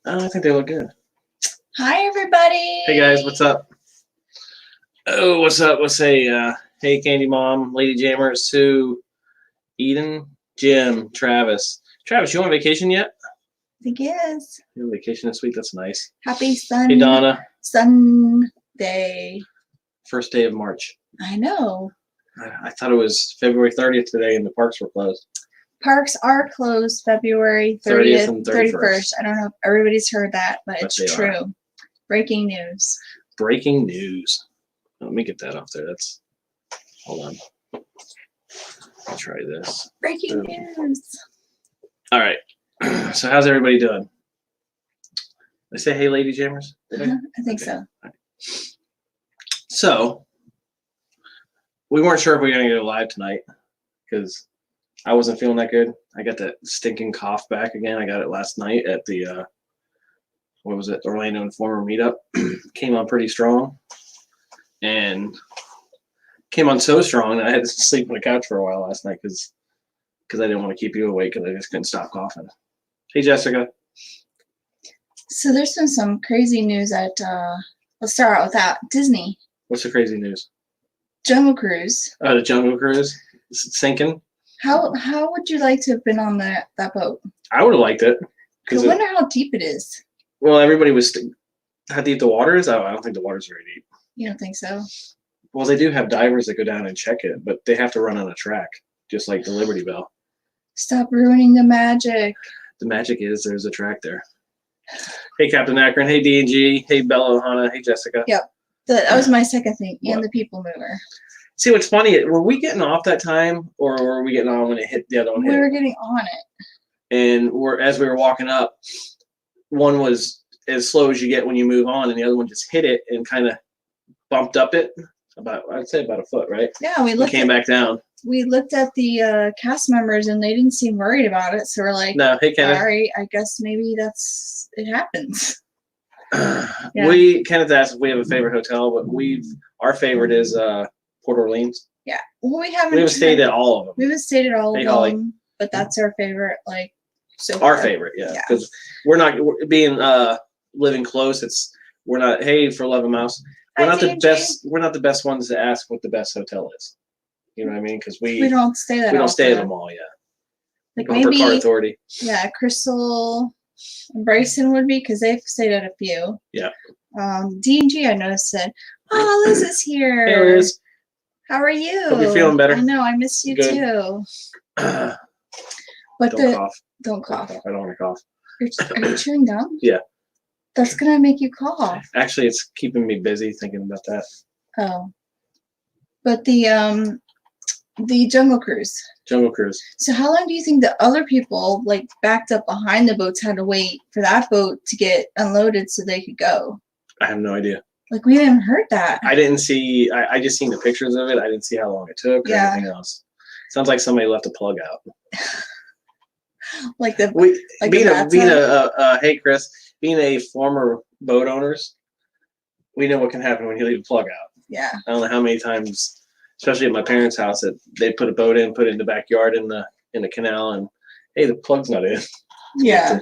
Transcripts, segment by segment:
I think they look good. Hi, everybody. Hey, guys. What's up? Oh, what's up? Let's say, hey, Candy Mom, Lady Jammers, Sue, Eden, Jim, Travis. Travis, you on vacation yet? I think yes. You're on vacation this week? That's nice. Happy Sunday. Hey, Donna. Sunday. First day of March. I know. I thought it was February 30th today and the parks were closed. Parks are closed February 30th and 31st. I don't know if everybody's heard that, but it's true. Breaking news. Breaking news. Let me get that off there. Hold on. I'll try this. Breaking news. All right. So how's everybody doing? Did I say hey, Lady Jammers? I think so. Right. So we weren't sure if we were going to go live tonight because I wasn't feeling that good. I got that stinking cough back again. I got it last night at the Orlando Informer Meetup. Came on pretty strong, and came on so strong that I had to sleep on the couch for a while last night because I didn't want to keep you awake because I just couldn't stop coughing. Hey, Jessica. So there's been some crazy news at. Let's start out with that. Disney. What's the crazy news? Jungle Cruise. Oh, the Jungle Cruise sinking. How would you like to have been on that boat? I would have liked it. I wonder how deep it is. Well, everybody was. How deep the water is? I don't think the water's very deep. You don't think so? Well, they do have divers that go down and check it, but they have to run on a track, just like the Liberty Bell. Stop ruining the magic. The magic is there's a track there. Hey, Captain Akron. Hey, D&G. Hey, Bella Ohana. Hey, Jessica. Yep. That was my second thing. And the people mover. See, what's funny, were we getting off that time, or were we getting on when it hit the other one? We were getting on it. And as we were walking up, one was as slow as you get when you move on, and the other one just hit it and kind of bumped up it I'd say about a foot, right? Yeah, we came back down. We looked at the cast members, and they didn't seem worried about it. So we're like, "No, hey, Kenneth. All right, I guess maybe it happens." Yeah. Kenneth asked if we have a favorite hotel, but our favorite is Port Orleans. Yeah, well, we haven't stayed at all of them. We haven't stayed at all of Holly. them, but that's our favorite. So our favorite, yeah, because we're not being living close. We're not. Hey, for love of mouse, we're not the best. We're not the best ones to ask what the best hotel is. You know what I mean? Because we don't stay that. We don't stay at them all, yeah. Like maybe Car Authority. Yeah, Crystal and Bryson would be because they've stayed at a few. Yeah. D&G, I noticed said, "Oh, Liz is here. Hey, Liz. How are you? Hope you're feeling better. I know. I miss you too." But don't cough. Don't cough. I don't want to cough. Are you chewing gum? Yeah. That's gonna make you cough. Actually, it's keeping me busy thinking about that. Oh. But the Jungle Cruise. Jungle Cruise. So how long do you think the other people backed up behind the boats had to wait for that boat to get unloaded so they could go? I have no idea. We haven't heard that. I didn't see. I just seen the pictures of it. I didn't see how long it took or anything else. Sounds like somebody left a plug out. Hey Chris, being a former boat owners, we know what can happen when you leave a plug out. Yeah. I don't know how many times, especially at my parents' house, that they put a boat in, put it in the backyard in the canal, and hey, the plug's not in. Yeah.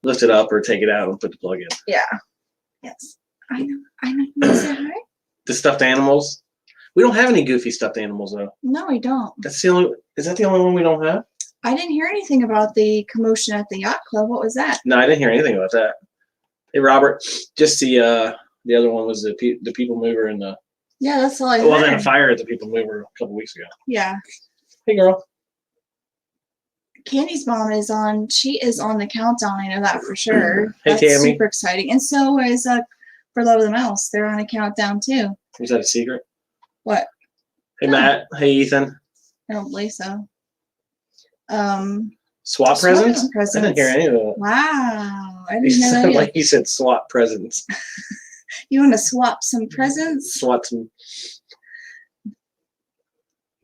Lift it up or take it out and put the plug in. Yeah. Yes. I know. You say hi? The stuffed animals. We don't have any goofy stuffed animals though. No, we don't. Is that the only one we don't have? I didn't hear anything about the commotion at the yacht club. What was that? No, I didn't hear anything about that. Hey, Robert, just the other one was the people mover and the. Yeah, that's all I heard. Well, then a fire at the people mover a couple weeks ago. Yeah. Hey, girl. Candy's mom is on. She is on the countdown. I know that for sure. Hey, that's Tammy. Super exciting, and so is For Love of the Mouse. They're on a countdown too. Was that a secret? What? Hey, Matt. Hey, Ethan. I don't believe so. Swap presents? I didn't hear any of that. Wow. I You didn't know sound that. like you said swap presents. You want to swap some presents? Swap some.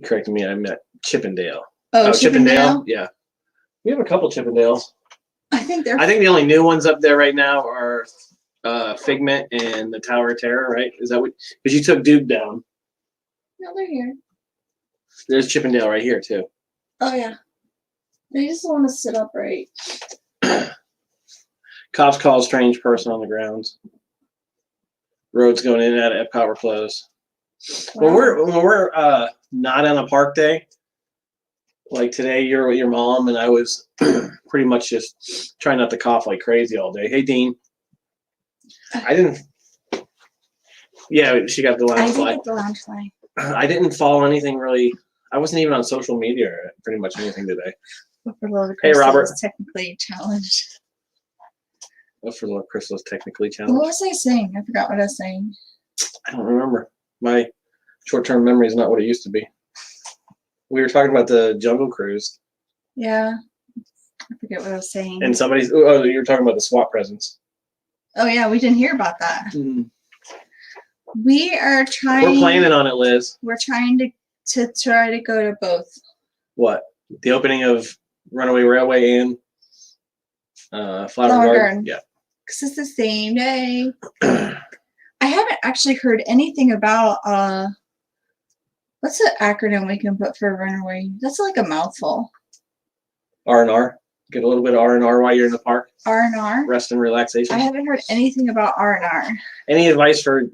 Correcting me, I meant Chippendale. Oh, Chippendale? Yeah. We have a couple Chippendales. I think the only new ones up there right now are Figment and the Tower of Terror, right? Is that what? Because you took Duke down. No, they're here. There's Chippendale right here too. Oh yeah. They just want to sit upright. Cops call a strange person on the grounds. Roads going in and out of Epcot were closed. Wow. When we're not on a park day, like today, you're with your mom, and I was pretty much just trying not to cough like crazy all day. Hey, Dean. I didn't. Yeah, she got the lounge fly. I did get the lounge fly. I didn't follow anything really. I wasn't even on social media or pretty much anything today. Hey, Robert. Was technically challenged. For Lord Crystal was technically challenged. What was I saying? I forgot what I was saying. I don't remember. My short-term memory is not what it used to be. We were talking about the Jungle Cruise. Yeah. I forget what I was saying. And you were talking about the SWAT presence. Oh, yeah. We didn't hear about that. Mm. We are trying. We're planning on it, Liz. We're trying to try to go to both. What? The opening of Runaway Railway and Flower Garden? Yeah. Because it's the same day. I haven't actually heard anything about what's the acronym we can put for Runaway? That's like a mouthful. R&R. Get a little bit of R&R while you're in the park. R&R. Rest and relaxation. I haven't heard anything about R&R. Any advice for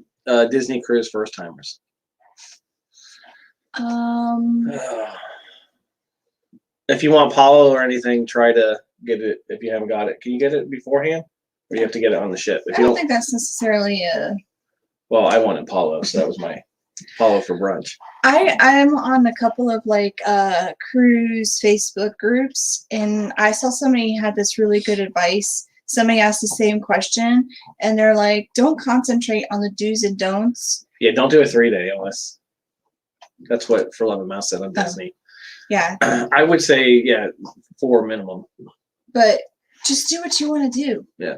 Disney cruise first timers? If you want Palo or anything, try to get it if you haven't got it. Can you get it beforehand? Or you have to get it on the ship? I don't think that's necessarily a... Well, I wanted Palo, so that was my Palo for brunch. I'm on a couple of like cruise Facebook groups, and I saw somebody had this really good advice. Somebody asked the same question, and they're like, don't concentrate on the do's and don'ts. Yeah, don't do a 3-day unless... That's what For Love and Mouse said on Disney. Yeah. I would say, 4 minimum. But just do what you want to do. Yeah.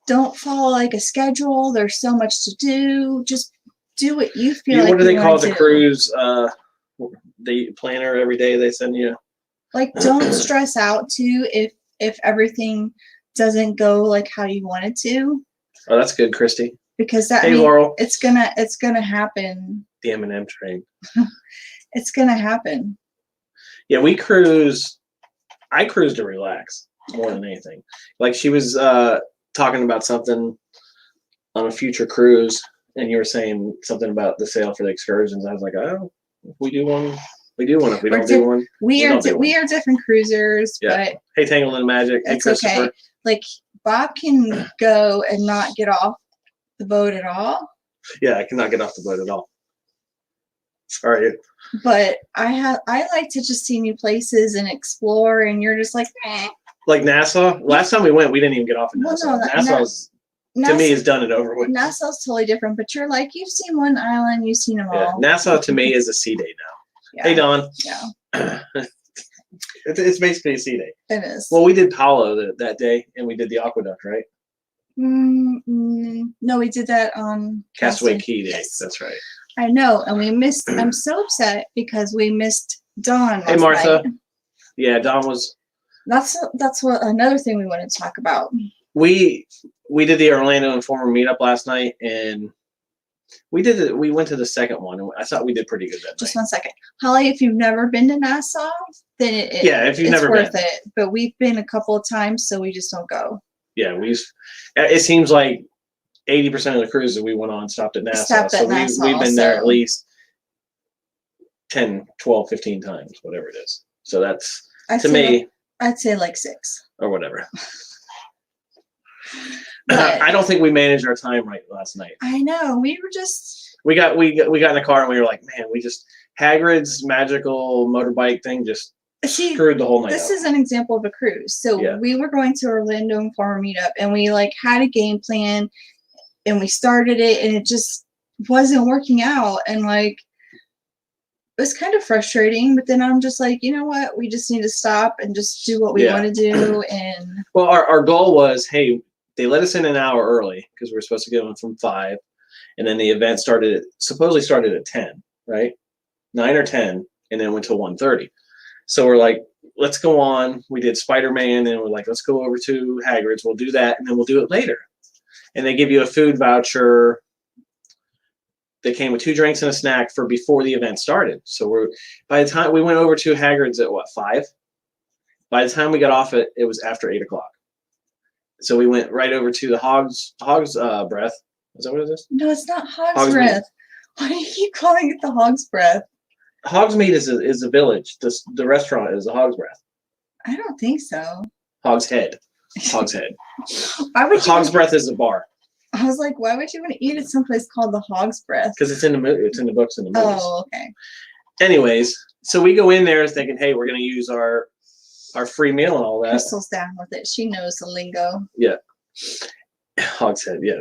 Don't follow like a schedule. There's so much to do. Just do what you feel like. What do they call the cruise? The planner every day they send you. Like, don't stress out too if everything doesn't go like how you want it to. Oh, that's good, Christy. Because that means Laurel. It's gonna happen. The M&M train. It's gonna happen. Yeah, we cruise. I cruise to relax more than anything. Like she was talking about something on a future cruise, and you were saying something about the sale for the excursions. I was like, oh, if we do one, we do one. If we don't do one, we are different cruisers. Yeah. But hey, Tangled and Magic. Hey, Christopher. Okay. Like Bob can go and not get off the boat at all. Yeah, I cannot get off the boat at all. Sorry. But I like to just see new places and explore, and you're just like, eh. Like Nassau. Last time we went, we didn't even get off in Nassau. Well, no, Nassau's to me is done and over with. Nassau's totally different, but you're like, you've seen one island, you've seen them all. Nassau to me is a sea day now. Yeah. Hey, Don. Yeah. It's basically a sea day. It is. Well, we did Palo that day, and we did the aqueduct, right? No, we did that on Castaway Key Day. Yes. That's right. I know, and we missed. I'm so upset because we missed Dawn. Hey, Martha. Night. Yeah, Dawn was. That's what another thing we wanted to talk about. We did the Orlando Informer Meetup last night, and we went to the second one, and I thought we did pretty good that Just night. 1 second, Holly. If you've never been to Nassau, then if you've never worth been. it. But we've been a couple of times, so we just don't go. Yeah, it seems like 80% of the cruises we went on stopped at Nassau. We've been there at least 10, 12, 15 times, whatever it is. So that's, I'd say like 6. Or whatever. But I don't think we managed our time right last night. I know. We were just... We got in the car and we were like, man, Hagrid's magical motorbike thing just screwed the whole night This up. is an example of a cruise. So we were going to Orlando Informer Meetup, and we like had a game plan, and we started it, and it just wasn't working out, and like it was kind of frustrating. But then I'm just like, you know what? We just need to stop and just do what we want to do. And well, our goal was, hey, they let us in an hour early because we were supposed to get in from 5, and then the event supposedly started at 10, right? 9 or 10, and then went till 1:30. So we're like, let's go on. We did Spider-Man, and we're like, let's go over to Hagrid's. We'll do that, and then we'll do it later. And they give you a food voucher. They came with 2 drinks and a snack for before the event started. So by the time we went over to Hagrid's at 5? By the time we got off it was after 8 o'clock. So we went right over to the Hog's Breath. Is that what it is? No, it's not Hog's Breath. Why do you keep calling it the Hog's Breath? Hogsmeade is a village. The restaurant is the Hog's Breath. I don't think so. Hog's Head. Hog's Head. Hog's Breath is a bar. I was like, why would you want to eat at someplace called the Hog's Breath? Because it's in the books and the movies. Oh, okay. Anyways, so we go in there thinking, hey, we're going to use our free meal and all that. Crystal's down with it. She knows the lingo. Yeah. Hog's Head. Yeah.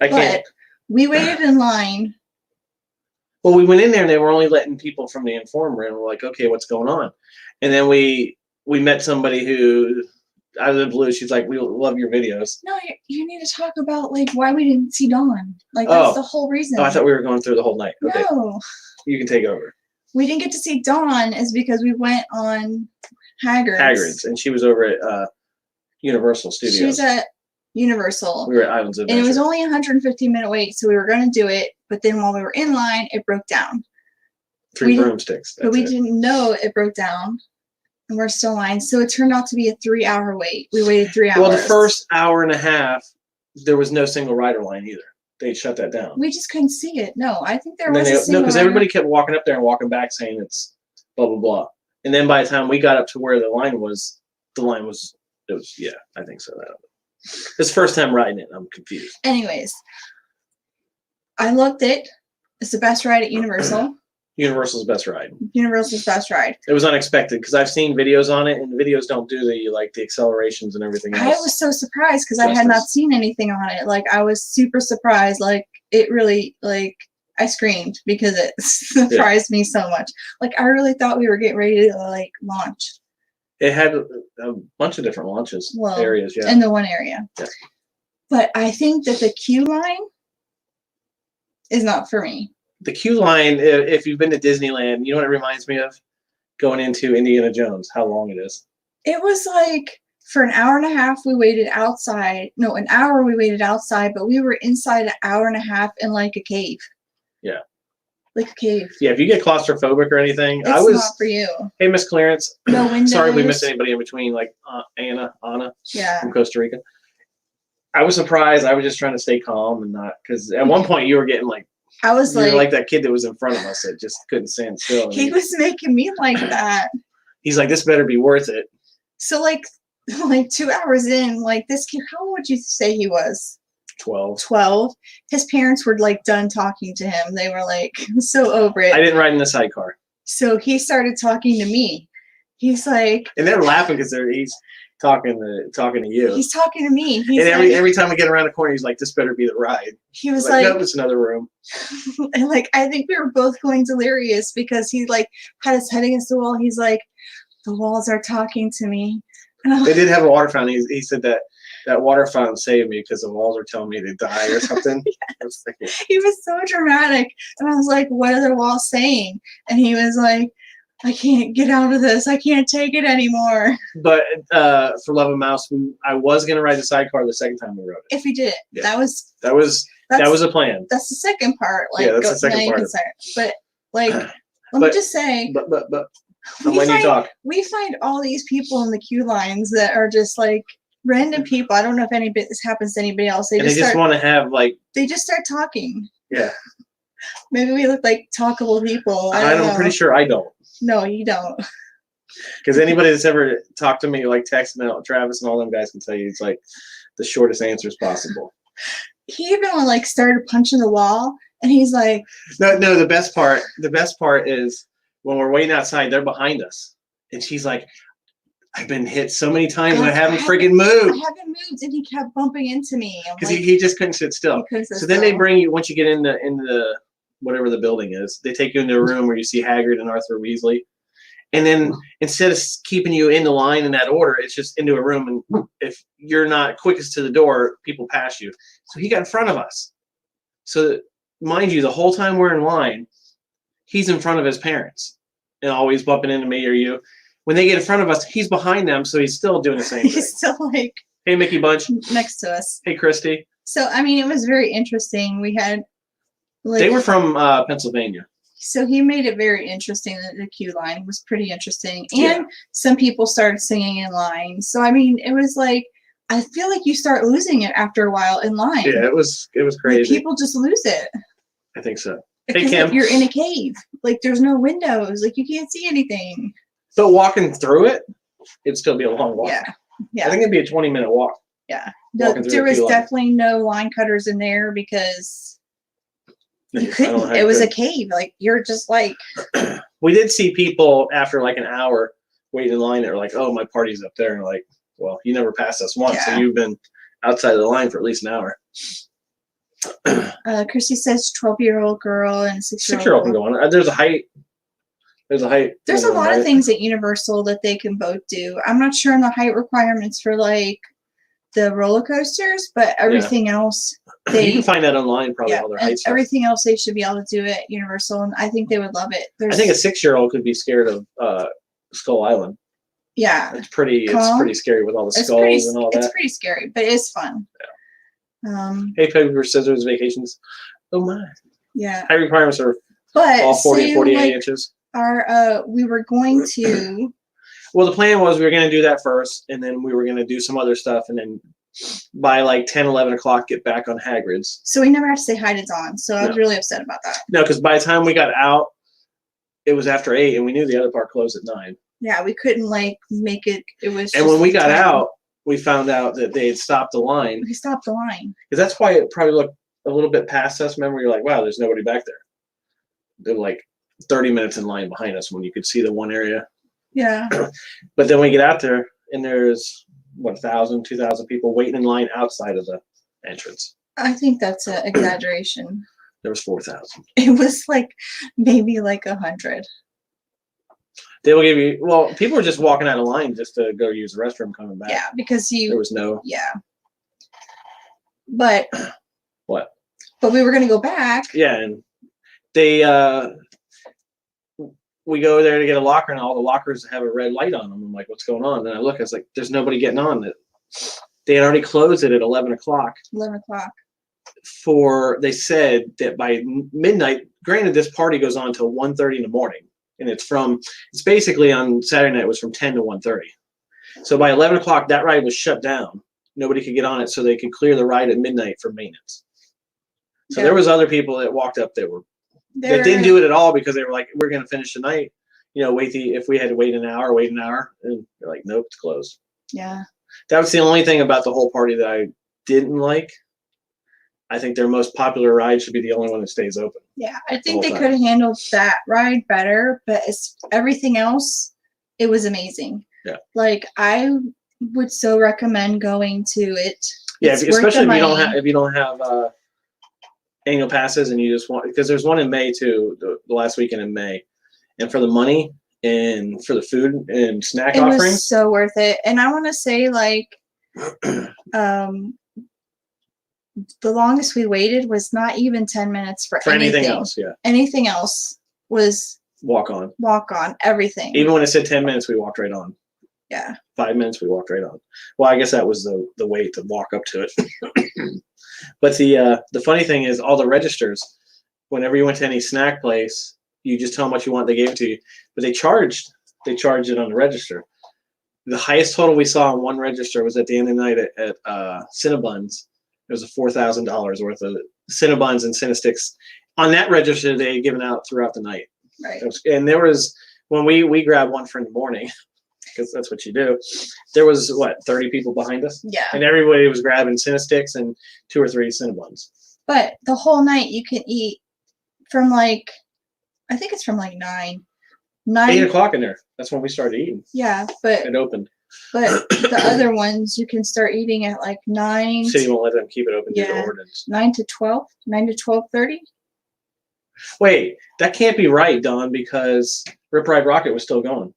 I can't. But we waited in line. Well, we went in there and they were only letting people from the Inform room. We're like, okay, what's going on? And then we met somebody who, out of the blue, she's like, we love your videos. No, you need to talk about like why we didn't see Dawn. Like that's the whole reason. Oh, I thought we were going through the whole night. Okay. No. You can take over. We didn't get to see Dawn is because we went on Hagrid's. And she was over at Universal Studios. She was at Universal. We were at Islands of Adventure. And it was only a 150-minute wait, so we were going to do it. But then while we were in line, it broke down. Three broomsticks. But we didn't know it broke down. And we're still in line. So it turned out to be a 3-hour wait. We waited 3 hours. Well, the first hour and a half, there was no single rider line either. They shut that down. We just couldn't see it. No, I think there was a single No, because everybody kept walking up there and walking back saying it's blah, blah, blah. And then by the time we got up to where the line was, yeah, I think so. It's the first time riding it. I'm confused. Anyways, I loved it. It's the best ride at Universal. Universal's best ride. Universal's best ride. It was unexpected because I've seen videos on it, and the videos don't do the accelerations and everything else. I was so surprised because I had not seen anything on it. Like I was super surprised. Like it really I screamed because it surprised me so much. Like I really thought we were getting ready to launch. It had a bunch of different launches areas, yeah. In the one area. Yeah. But I think that the queue line is not for me. The queue line, if you've been to Disneyland, you know what it reminds me of? Going into Indiana Jones, how long it is. It was like for an hour and a half we waited outside. No, an hour we waited outside, but we were inside an hour and a half in like a cave. Yeah. Like a cave. Yeah, if you get claustrophobic or anything, it's not for you. Hey, Miss Clarence. No windows. Sorry we missed anybody in between, like Anna yeah. from Costa Rica. I was surprised. I was just trying to stay calm and not, because at one point you were getting like, I was you were like that kid that was in front of us that just couldn't stand still. He was making me like that. He's like, this better be worth it. So like 2 hours in, like this kid, how old would you say he was? 12. 12. His parents were like done talking to him. They were like so over it. I didn't ride in the sidecar. So he started talking to me. He's like, and they're laughing because he's talking to you. He's talking to me. He's and every time we get around the corner, he's like, "This better be the ride." He was like, "No, it's another room." And like I think we were both going delirious because he like had his head against the wall. He's like, "The walls are talking to me." And they did have a water fountain. He said that water fountain saved me because the walls are telling me to die or something. Yes. He was so dramatic, and I was like, "What are the walls saying?" And he was like, I can't get out of this. I can't take it anymore. But for Love of Mouse, I was gonna ride the sidecar the second time we rode it. If we did it, yeah. that was a plan. That's the second part. Like, yeah, that's the second part. But like, let me just say. But when you talk, we find all these people in the queue lines that are just like random people. I don't know if this happens to anybody else. They just want to have like. They just start talking. Yeah. Maybe we look like talkable people. I'm pretty sure I don't. No, you don't. Because anybody that's ever talked to me, like texting out Travis and all them guys can tell you it's like the shortest answers possible. He even like started punching the wall, and he's like, No. The best part is when we're waiting outside, they're behind us, and she's like, I've been hit so many times and I haven't friggin' moved. I haven't moved, and he kept bumping into me. Because he just couldn't sit still. Then they bring you, once you get in the whatever the building is, they take you into a room where you see Hagrid and Arthur Weasley. And then instead of keeping you in the line in that order, it's just into a room. And if you're not quickest to the door, people pass you. So he got in front of us. So mind you, the whole time we're in line, he's in front of his parents and always bumping into me or you. When they get in front of us, he's behind them. So he's still doing the same thing. He's still like, hey, Mickey Bunch. Next to us. Hey, Christy. So, I mean, it was very interesting. We had. Like, they were from Pennsylvania. So he made it very interesting that the queue line was pretty interesting. And some people started singing in line. So, I mean, it was like, I feel like you start losing it after a while in line. Yeah, it was crazy. Like, people just lose it. I think so. Because like, you're in a cave. Like, there's no windows. Like, you can't see anything. So walking through it, it'd still be a long walk. Yeah. I think it'd be a 20-minute walk. Yeah. There was definitely no line cutters in there because you couldn't. It was a cave. Like, you're just like. We did see people after like an hour waiting in line that were like, oh, my party's up there. And like, well, you never passed us once. So you've been outside of the line for at least an hour. Christy says 12-year-old girl and 6-year-old. 6-year-old can go on. There's a height. There's a lot of things at Universal that they can both do. I'm not sure on the height requirements for like the roller coasters, but everything else you can find that online probably all their heights. Everything else they should be able to do at Universal, and I think they would love it. I think a 6-year-old could be scared of Skull Island. Yeah. It's pretty scary with all the skulls and all that. It's pretty scary, but it's fun. Yeah. Hey, paper, scissors, vacations. Oh my. Yeah. Height requirements are all 40 to 48 inches. We were going to. Well, the plan was we were going to do that first, and then we were going to do some other stuff, and then by like 10, 11 o'clock, get back on Hagrid's. So we never had to say hi to Dawn, so I was really upset about that. No, because by the time we got out, it was after 8, and we knew the other part closed at 9. Yeah, we couldn't like make it. It was. And when we got out, we found out that they had stopped the line. We stopped the line. Because that's why it probably looked a little bit past us. Remember, you're like, wow, there's nobody back there. They're like 30 minutes in line behind us when you could see the one area. Yeah. But then we get out there, and there's, 1,000, 2,000 people waiting in line outside of the entrance. I think that's an exaggeration. There was 4,000. It was like maybe like 100. They will give you, well, people were just walking out of line just to go use the restroom coming back. Yeah, because there was no. Yeah. But. What? But we were going to go back. Yeah, and they, we go there to get a locker, and all the lockers have a red light on them. I'm like, what's going on? And I look, I was like, there's nobody getting on it. They had already closed it at 11 o'clock. 11 o'clock. They said that by midnight, granted, this party goes on till 1:30 in the morning. And it's basically on Saturday night, it was from 10 to 1:30. So by 11 o'clock, that ride was shut down. Nobody could get on it, so they could clear the ride at midnight for maintenance. So there was other people that walked up that didn't do it at all because they were like, we're going to finish tonight. You know, if we had to wait an hour. And they're like, nope, it's closed. Yeah. That was the only thing about the whole party that I didn't like. I think their most popular ride should be the only one that stays open. Yeah, I think they could have handled that ride better, but everything else, it was amazing. Yeah. Like, I would so recommend going to it. Yeah, especially if you don't have annual passes and you just want, because there's one in May too, the last weekend in May, and for the money and for the food and snack offerings, it was so worth it. And I want to say the longest we waited was not even 10 minutes for anything else. Yeah. Anything else was walk on, everything. Even when it said 10 minutes, we walked right on. Yeah. 5 minutes, we walked right on. Well, I guess that was the wait to walk up to it. But the funny thing is, all the registers, whenever you went to any snack place, you just tell them what you want, they gave it to you. But they charged it on the register. The highest total we saw on one register was at the end of the night at Cinnabons. It was $4,000 worth of Cinnabons and Cinestics. On that register, they had given out throughout the night. Right. And there was, when we grabbed one for in the morning, because that's what you do, there was, 30 people behind us? Yeah. And everybody was grabbing Cinestics and 2 or 3 Cinnabons. But the whole night you can eat from I think it's from 9. 8 o'clock in there. That's when we started eating. Yeah, but it opened. But the other ones you can start eating at 9. City won't let them keep it open due to ordinance. 9 to 12, 9 to 12:30. Wait, that can't be right, Don, because Rip Ride Rocket was still going.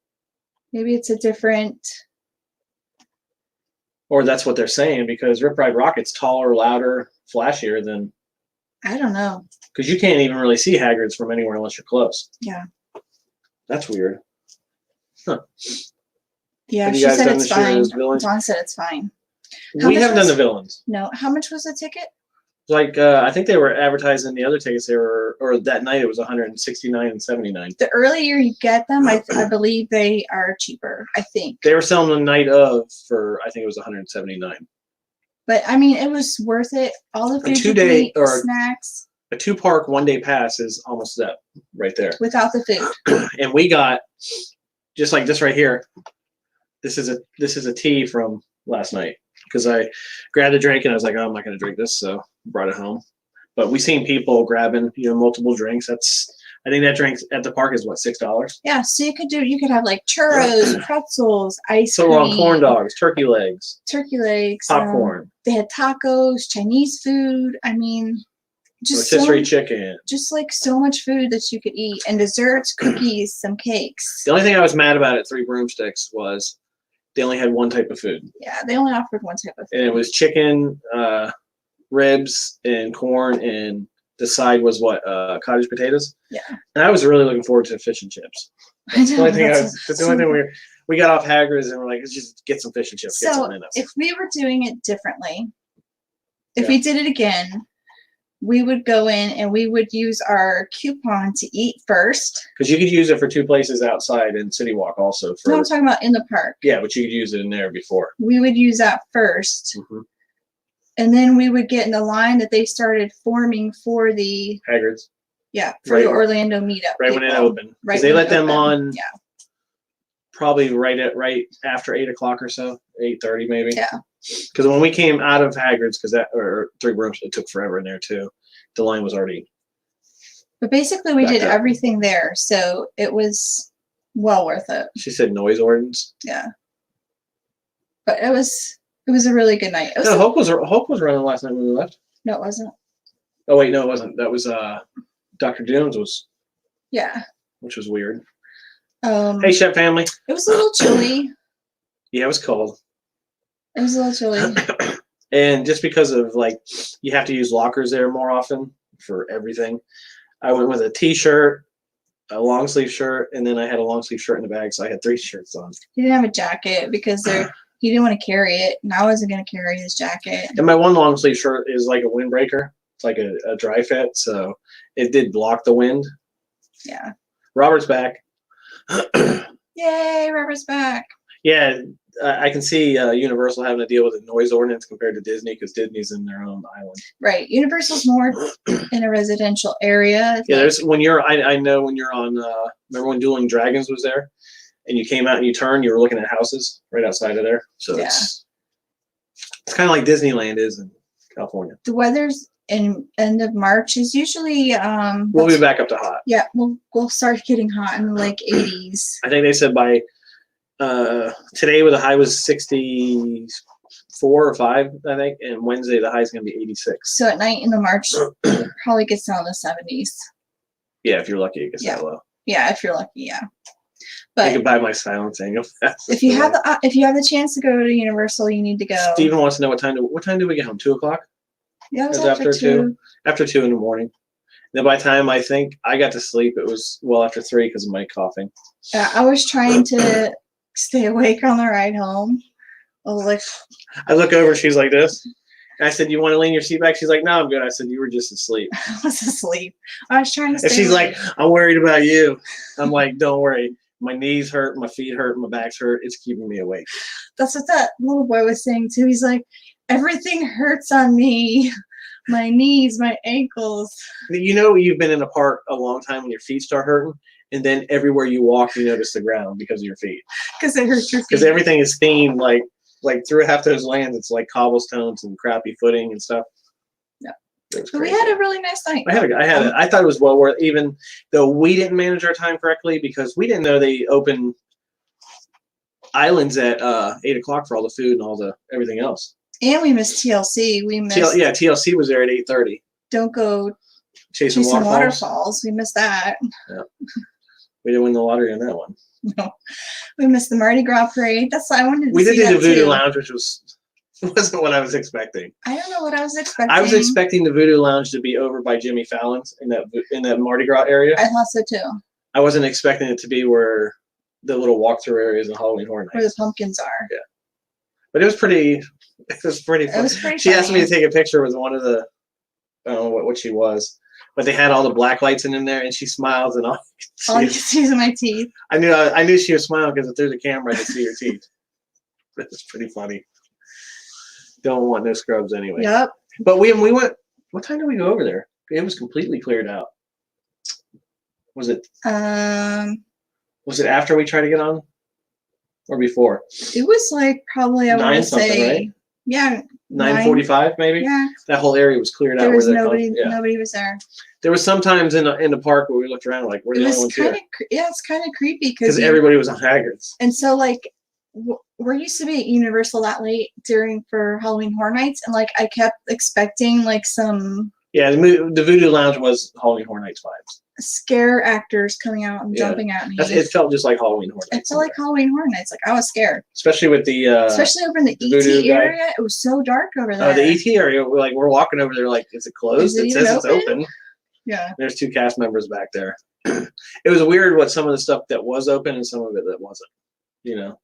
Maybe it's a different. Or that's what they're saying, because Rip Ride Rocket's taller, louder, flashier than. I don't know. Because you can't even really see Hagrid's from anywhere unless you're close. Yeah. That's weird. Huh. Yeah, she said it's fine. Dawn said it's fine. We haven't done the villains. No. How much was the ticket? Like I think they were advertising the other tickets. Or that night it was 169 and 79. The earlier you get them, I believe they are cheaper. I think they were selling the night of for I think it was 179. But I mean, it was worth it. All the food, 2 day eat, or snacks. A 2-park 1-day pass is almost that right there. Without the food. And we got just like this right here. This is a tea from last night because I grabbed a drink and I was like, oh, I'm not going to drink this, so brought it home. But we seen people grabbing, multiple drinks. I think that drink at the park is what, $6? Yeah, so you could have like churros, pretzels, ice cream. So we're on corn dogs, turkey legs, popcorn. They had tacos, Chinese food. I mean, rotisserie chicken. Just like so much food that you could eat, and desserts, cookies, some cakes. The only thing I was mad about at Three Broomsticks was they only had one type of food. Yeah, they only offered one type of food. And it was chicken, ribs, and corn, and the side was what, cottage potatoes. Yeah. And I was really looking forward to fish and chips. That's the only thing we got off Hagrid's and we're like, let's just get some fish and chips. So if we were doing it differently, if we did it again, we would go in and we would use our coupon to eat first. Because you could use it for 2 places outside in City Walk also. No, I'm talking about in the park. Yeah, but you could use it in there before. We would use that first. Mm-hmm. And then we would get in the line that they started forming for the Hagrid's. Yeah, for the Orlando meetup. Right when it opened. Right. They let them on probably right after 8 o'clock or so, 8:30 maybe. Yeah. Because when we came out of Hagrid's, or Three Rooms, it took forever in there too. The line was already. But basically, we did everything there, so it was well worth it. She said noise ordinance. Yeah. But it was a really good night. No, Hope was running last night when we left. No, it wasn't. Oh wait, no, it wasn't. That was Dr. Jones was. Yeah. Which was weird. Hey, Chef family. It was a little chilly. Yeah, it was cold. It was a little chilly. And just because of you have to use lockers there more often for everything, I went with a t-shirt, a long sleeve shirt, and then I had a long sleeve shirt in the bag, so I had 3 shirts on. He didn't have a jacket because he didn't want to carry it, and I wasn't going to carry his jacket. And my one long sleeve shirt is like a windbreaker. It's like a dry fit, so it did block the wind. Yeah. Robert's back. Yay, Robert's back. Yeah, I can see Universal having to deal with a noise ordinance compared to Disney because Disney's in their own island. Right. Universal's more in a residential area. Yeah, I know when you're on, remember when Dueling Dragons was there and you came out and you turned, you were looking at houses right outside of there. So it's kind of like Disneyland is in California. The weather's in end of March is usually we'll be back up to hot. Yeah, we'll start getting hot in like 80s. I think they said by today the high was 64 or 5, I think, and Wednesday the high is going to be 86. So at night in the March it probably gets down to 70s. Yeah, if you're lucky it gets that low. Yeah, if you're lucky, yeah. But you can buy my silencing. If you have the chance to go to Universal, you need to go. Steven wants to know what time do we get home? 2 o'clock? Yeah, it was after 2. After 2 in the morning. Then by the time I think I got to sleep, it was well after 3 because of my coughing. Yeah, I was trying to stay awake on the ride home. I look over, she's like this. And I said, "You want to lean your seat back?" She's like, "No, I'm good." I said, "You were just asleep." I was asleep. I was trying to stay And she's awake. like, "I'm worried about you." I'm like, "Don't worry. My knees hurt, my feet hurt, my back's hurt. It's keeping me awake." That's what that little boy was saying too. He's like, "Everything hurts on me. My knees, my ankles." You've been in a park a long time when your feet start hurting, and then everywhere you walk, you notice the ground because of your feet. Because it hurts your feet. Because everything is themed like through half those lands, it's like cobblestones and crappy footing and stuff. Yeah. But we had a really nice night. I thought it was well worth, even though we didn't manage our time correctly because we didn't know they opened islands at 8 o'clock for all the food and everything else. And we missed TLC. TLC was there at 8:30. Don't go chasing waterfalls. We missed that. Yeah. We didn't win the lottery on that one. No. We missed the Mardi Gras parade. That's why I wanted to see We did that the Voodoo too. Lounge, which wasn't what I was expecting. I don't know what I was expecting. I was expecting the Voodoo Lounge to be over by Jimmy Fallon's in that Mardi Gras area. I thought so too. I wasn't expecting it to be where the little walkthrough areas in Halloween Horror Nights. Where the pumpkins are. Yeah. But it was pretty fun. She asked me to take a picture with one of the I don't know what she was, but they had all the black lights in there, and she smiles, and all you see is my teeth. I knew she was smiling because if there's a camera, I could see her teeth. That's pretty funny. Don't want no scrubs anyway. Yep. But we went. What time did we go over there? It was completely cleared out. Was it? Was it after we tried to get on, or before? It was like probably I want to say, right? Yeah. 9:45 maybe. Yeah. That whole area was cleared out. There was nobody. Nobody was there. There was sometimes in the park where we looked around like we're the only ones here. Yeah, it's kind of creepy because everybody was on Hagrid's. And so like we're used to be at Universal that late for Halloween Horror Nights, and like I kept expecting like some. Yeah, the Voodoo Lounge was Halloween Horror Nights vibes. Scare actors coming out and jumping at me. It felt just like Halloween Horror Nights. It felt like Halloween Horror Nights. Like I was scared. Especially with especially over in the ET area. It was so dark over there. Oh, the ET area. We're walking over there. Like, is it closed? It says it's open. Yeah. There's 2 cast members back there. It was weird what some of the stuff that was open and some of it that wasn't. You know,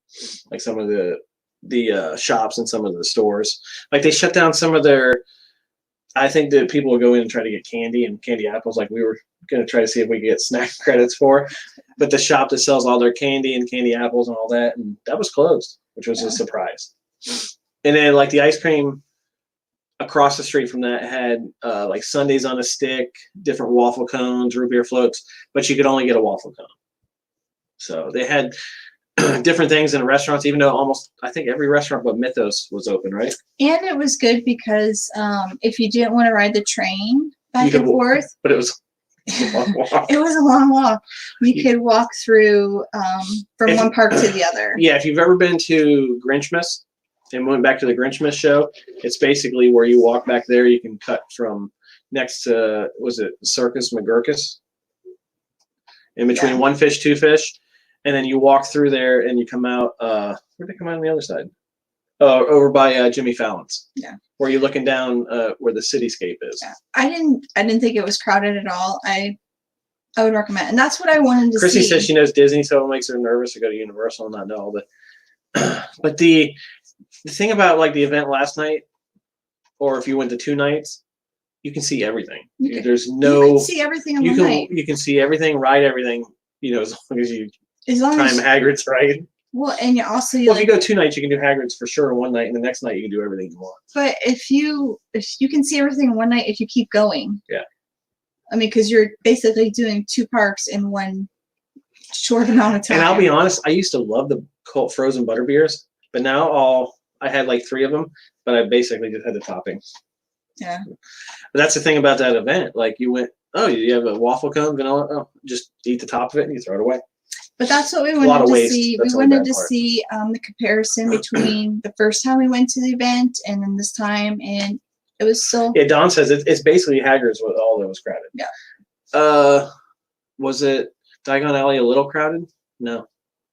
like some of the shops and some of the stores. Like they shut down some of their. I think that people would go in and try to get candy and candy apples, like we were going to try to see if we could get snack credits for. But the shop that sells all their candy and candy apples and all that, and that was closed, which was a surprise. And then like the ice cream across the street from that had like sundaes on a stick, different waffle cones, root beer floats, but you could only get a waffle cone. So they had different things in restaurants, even though I think every restaurant but Mythos was open, right? And it was good because if you didn't want to ride the train back and forth, but it was a long walk. It was a long walk. You could walk through from one park to the other. Yeah, if you've ever been to Grinchmas and went back to the Grinchmas show, it's basically where you walk back there. You can cut from next to, was it Circus McGurkus? In between One Fish, Two Fish. And then you walk through there and you come out, where'd they come out on the other side? Over by Jimmy Fallon's. Yeah. Where you're looking down where the cityscape is. Yeah. I didn't think it was crowded at all. I would recommend, and that's what I wanted to see. Chrissy says she knows Disney, so it makes her nervous to go to Universal and not know all the. But the thing about like the event last night, or if you went to 2 nights, you can see everything. You can see everything in one night. You can see everything, ride everything. You know, as long as you time Hagrid's right. Well, and you also if you go 2 nights, you can do Hagrid's for sure in one night, and the next night you can do everything you want. But if you can see everything in one night, if you keep going. Yeah. I mean, because you're basically doing 2 parks in one short amount of time. And I'll be honest, I used to love the cold frozen butter beers, but now I had like 3 of them, but I basically just had the toppings. Yeah. But that's the thing about that event. Like you went, you have a waffle cone, vanilla. Oh, just eat the top of it and you throw it away. But that's what we wanted to see. We wanted to see the comparison between the first time we went to the event and then this time, and it was so. Yeah, Don says it's basically Hagrid's with all that was crowded. Yeah. Was it Diagon Alley a little crowded? No,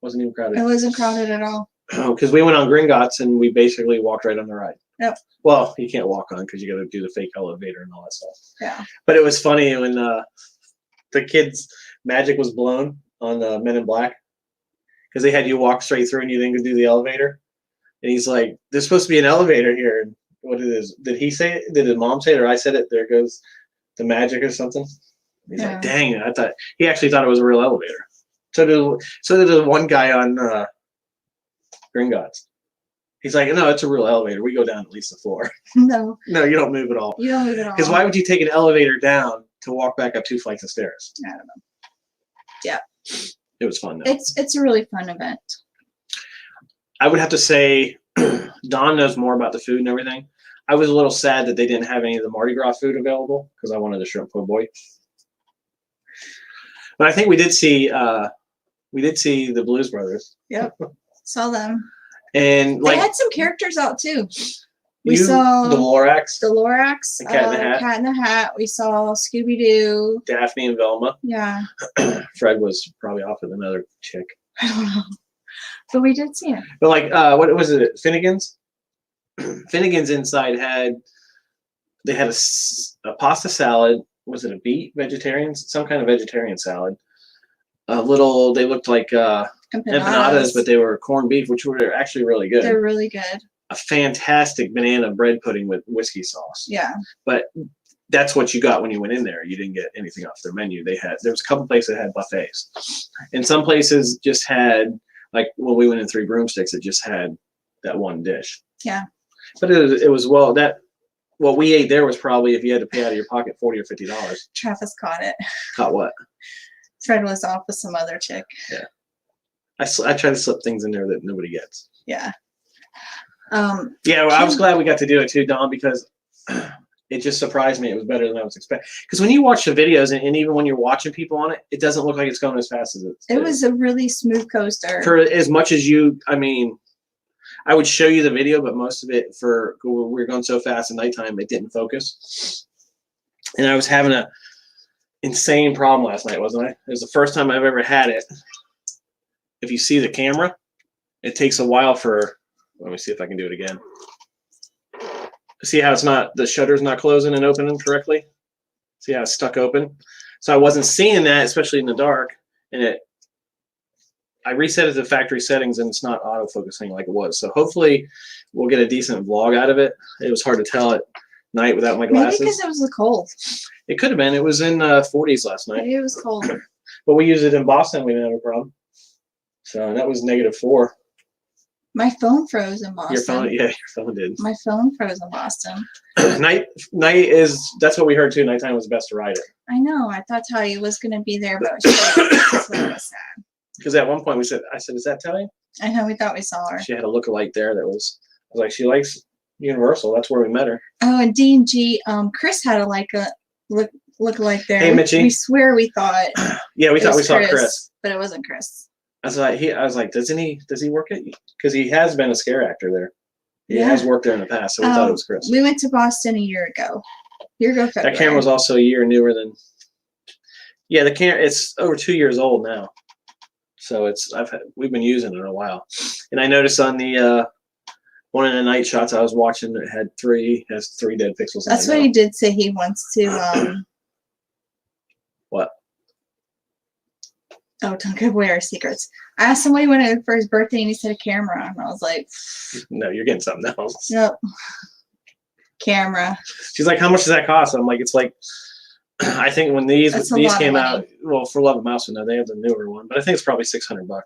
wasn't even crowded. It wasn't crowded at all. Oh, because we went on Gringotts and we basically walked right on the ride. Yep. Well, you can't walk on because you got to do the fake elevator and all that stuff. Yeah. But it was funny when the kids' magic was blown on Men in Black, because they had you walk straight through and you didn't do the elevator. And he's like, "There's supposed to be an elevator here." And what it is? Did he say it? Did his mom say it, or I said it? There goes the magic or something. He's like, "Dang it!" He actually thought it was a real elevator. So did the one guy on Gringotts. He's like, "No, it's a real elevator. We go down at least the floor." No. No, you don't move at all. You don't move at all. Because why would you take an elevator down to walk back up 2 flights of stairs? I don't know. Yeah. It was fun though. It's a really fun event. I would have to say Don knows more about the food and everything. I was a little sad that they didn't have any of the Mardi Gras food available because I wanted a shrimp po' boy. But I think we did see the Blues Brothers. Yep. Saw them. And they had some characters out too. We saw the Lorax. The Cat in the Hat. Cat in the Hat. We saw Scooby-Doo. Daphne and Velma. Yeah. Fred was probably off with another chick. I don't know. But we did see it. But like, what was it? Finnegan's? Finnegan's inside they had a pasta salad. Was it a beet vegetarian? Some kind of vegetarian salad. They looked like empanadas, but they were corned beef, which were actually really good. They're really good. A fantastic banana bread pudding with whiskey sauce. Yeah. But that's what you got when you went in there. You didn't get anything off their menu. There was a couple places that had buffets, and some places just had, like when we went in Three Broomsticks, it just had that one dish. Yeah. But it was what we ate there was probably, if you had to pay out of your pocket, $40 or $50. Travis caught it. Caught what? Fred was off with some other chick. Yeah. I try to slip things in there that nobody gets. Yeah. Yeah, well, I was glad we got to do it too, Don, because it just surprised me. It was better than I was expecting. Because when you watch the videos, and even when you're watching people on it, it doesn't look like it's going as fast as it was a really smooth coaster. For as much as I would show you the video, but most of it, we were going so fast at nighttime, it didn't focus. And I was having a insane problem last night, wasn't I? It was the first time I've ever had it. If you see the camera, it takes a while for. Let me see if I can do it again. See how the shutter's not closing and opening correctly? See how it's stuck open? So I wasn't seeing that, especially in the dark. And I reset it to factory settings, and it's not auto-focusing like it was. So hopefully we'll get a decent vlog out of it. It was hard to tell at night without my glasses. Maybe because it was the cold. It could have been. It was in 40s last night. Maybe it was cold. But we used it in Boston. We didn't have a problem. So that was -4. My phone froze in Boston. Your phone did. My phone froze in Boston. Night that's what we heard too. Nighttime was the best to ride it. I know. I thought Talia was going to be there, but she was sad. Because at one point I said, is that Talia? I know. We thought we saw her. She had a lookalike there I was like, she likes Universal. That's where we met her. Oh, and D&G, Chris had a lookalike there. Hey, Mitchie. We swear we thought. Yeah, we thought we saw Chris. But it wasn't Chris. I was like, does he work it? Because he has been a scare actor there. He has worked there in the past, so we thought it was Chris. We went to Boston a year ago. February. That camera was also a year newer than. Yeah, the camera. It's over 2 years old now, so we've been using it a while. And I noticed on the one of the night shots I was watching, it has 3 dead pixels. That's what he did say. He wants to. What? Oh, don't give away our secrets. I asked somebody when for his birthday, and he said a camera, and I was like, "No, you're getting something else." Nope. Camera. She's like, "How much does that cost?" I'm like, "It's like, I think when these came out, well, for Love of Mouse, no, they have the newer one, but I think it's probably $600.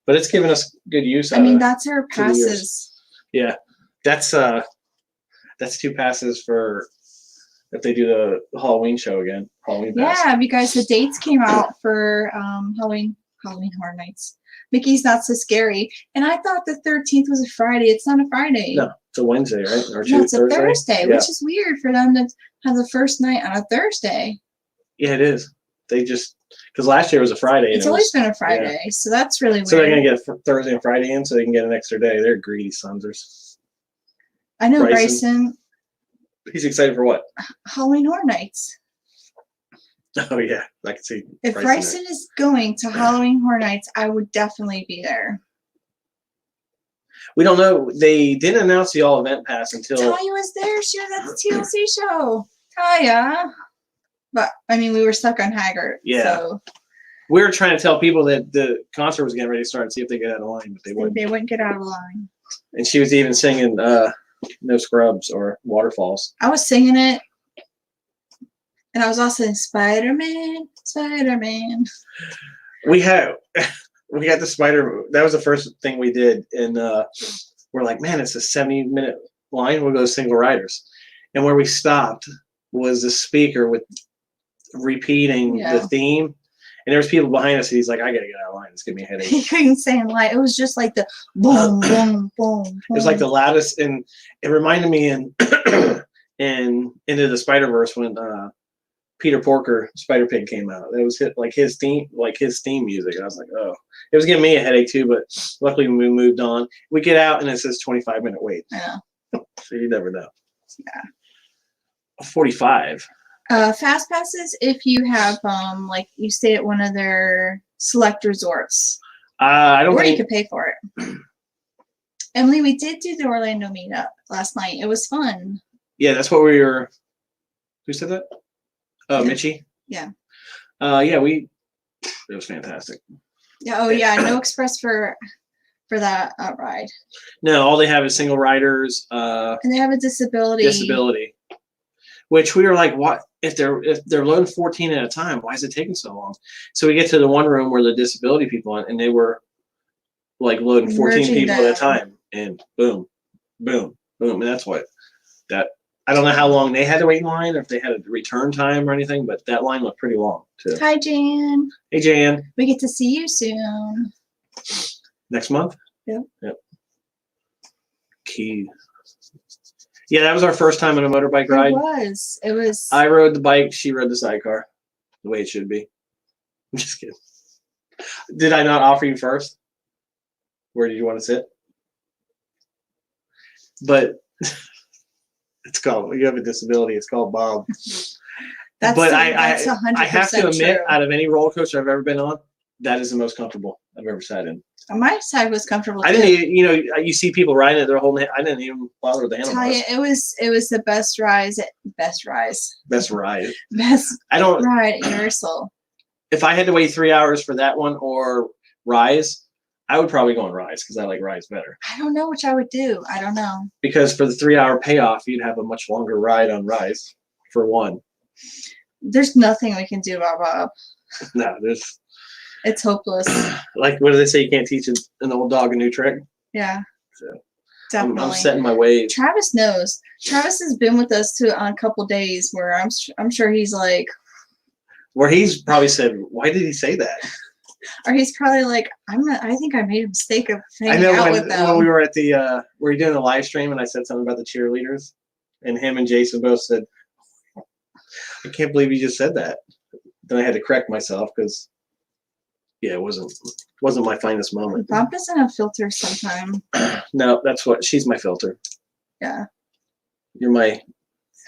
But it's given us good use. That's our passes. Yeah, that's 2 passes for if they do the Halloween show again. Halloween pass. Yeah, because the dates came out for Halloween Horror Nights. Mickey's Not So Scary, and I thought the 13th was a Friday. It's not a Friday. No, it's a Wednesday, right? Or no, it's a Thursday, yeah. Which is weird for them to have the first night on a Thursday. Yeah, it is. They just because last year was a Friday. It's always been a Friday, so that's really weird. So they're gonna get Thursday and Friday in, so they can get an extra day. They're greedy sonsers. I know Bryson. He's excited for what? Halloween Horror Nights. Oh yeah, I can see. If Bryson is going to Halloween Horror Nights, I would definitely be there. We don't know. They didn't announce the all event pass until Talia was there. She was at the TLC show. Talia. But we were stuck on Hagrid. Yeah. So. We were trying to tell people that the concert was getting ready to start and see if they get out of line, but they wouldn't. They wouldn't get out of line. And she was even singing No Scrubs or Waterfalls. I was singing it. And I was also in Spider-Man, Spider-Man. We got the Spider. That was the first thing we did, and we're like, man, it's a 70-minute line. We'll go single riders, and where we stopped was the speaker with repeating the theme, and there was people behind us. And he's like, I gotta get out of line. It's giving me a headache. He couldn't say in line. It was just like the boom, boom, boom. It was like the loudest, and it reminded me in Into the Spider-Verse when Peter Porker, Spider-Pig came out. It was his theme music. I was like, oh, it was giving me a headache too. But luckily, when we moved on, we get out and it says 25-minute wait. Yeah. So you never know. Yeah. 45. Fast passes if you have you stay at one of their select resorts. I don't. Or you could pay for it. Emily, we did do the Orlando meetup last night. It was fun. Yeah, that's what we were. Who said that? Oh, yeah. Mitchie? Yeah. It was fantastic. Yeah. Oh, yeah. No express for that ride. No, all they have is single riders. And they have a disability. which we were like, what if they're loading 14 at a time? Why is it taking so long? So we get to the one room where the disability people are, and they were like loading 14 Merging people them. at a time, and boom, boom, boom, and that's what that. I don't know how long they had to wait in line, or if they had a return time or anything, but that line looked pretty long too. Hi, Jan. Hey, Jan. We get to see you soon. Next month? Yep. Yep. Key. Yeah, that was our first time on a motorbike ride. It was. I rode the bike. She rode the sidecar. The way it should be. I'm just kidding. Did I not offer you first? Where did you want to sit? But it's called, you have a disability. It's called Bob. That's 100% I have to admit, true. out of any roller coaster I've ever been on, that is the most comfortable I've ever sat in. My side was comfortable too. I didn't, you see people riding it, they're holding it. I didn't even bother with the handlebars. It was the best ride at Universal. If I had to wait 3 hours for that one or Rise, I would probably go on Rise because I like Rise better. I don't know which I would do. I don't know. Because for the 3 hour payoff, you'd have a much longer ride on Rise for one. There's nothing we can do about Bob. No, it's hopeless. Like, what do they say? You can't teach an old dog a new trick? Yeah. So, definitely. I'm setting my ways. Travis knows. Travis has been with us on a couple days where I'm sure he's like. Where he's probably said, why did he say that? Or he's probably like, I think I made a mistake of hanging out with them. When we were at we were doing a live stream and I said something about the cheerleaders, and him and Jason both said, I can't believe you just said that. Then I had to correct myself because, yeah, it wasn't my finest moment. Bob doesn't have filters sometimes. No, she's my filter. Yeah. You're my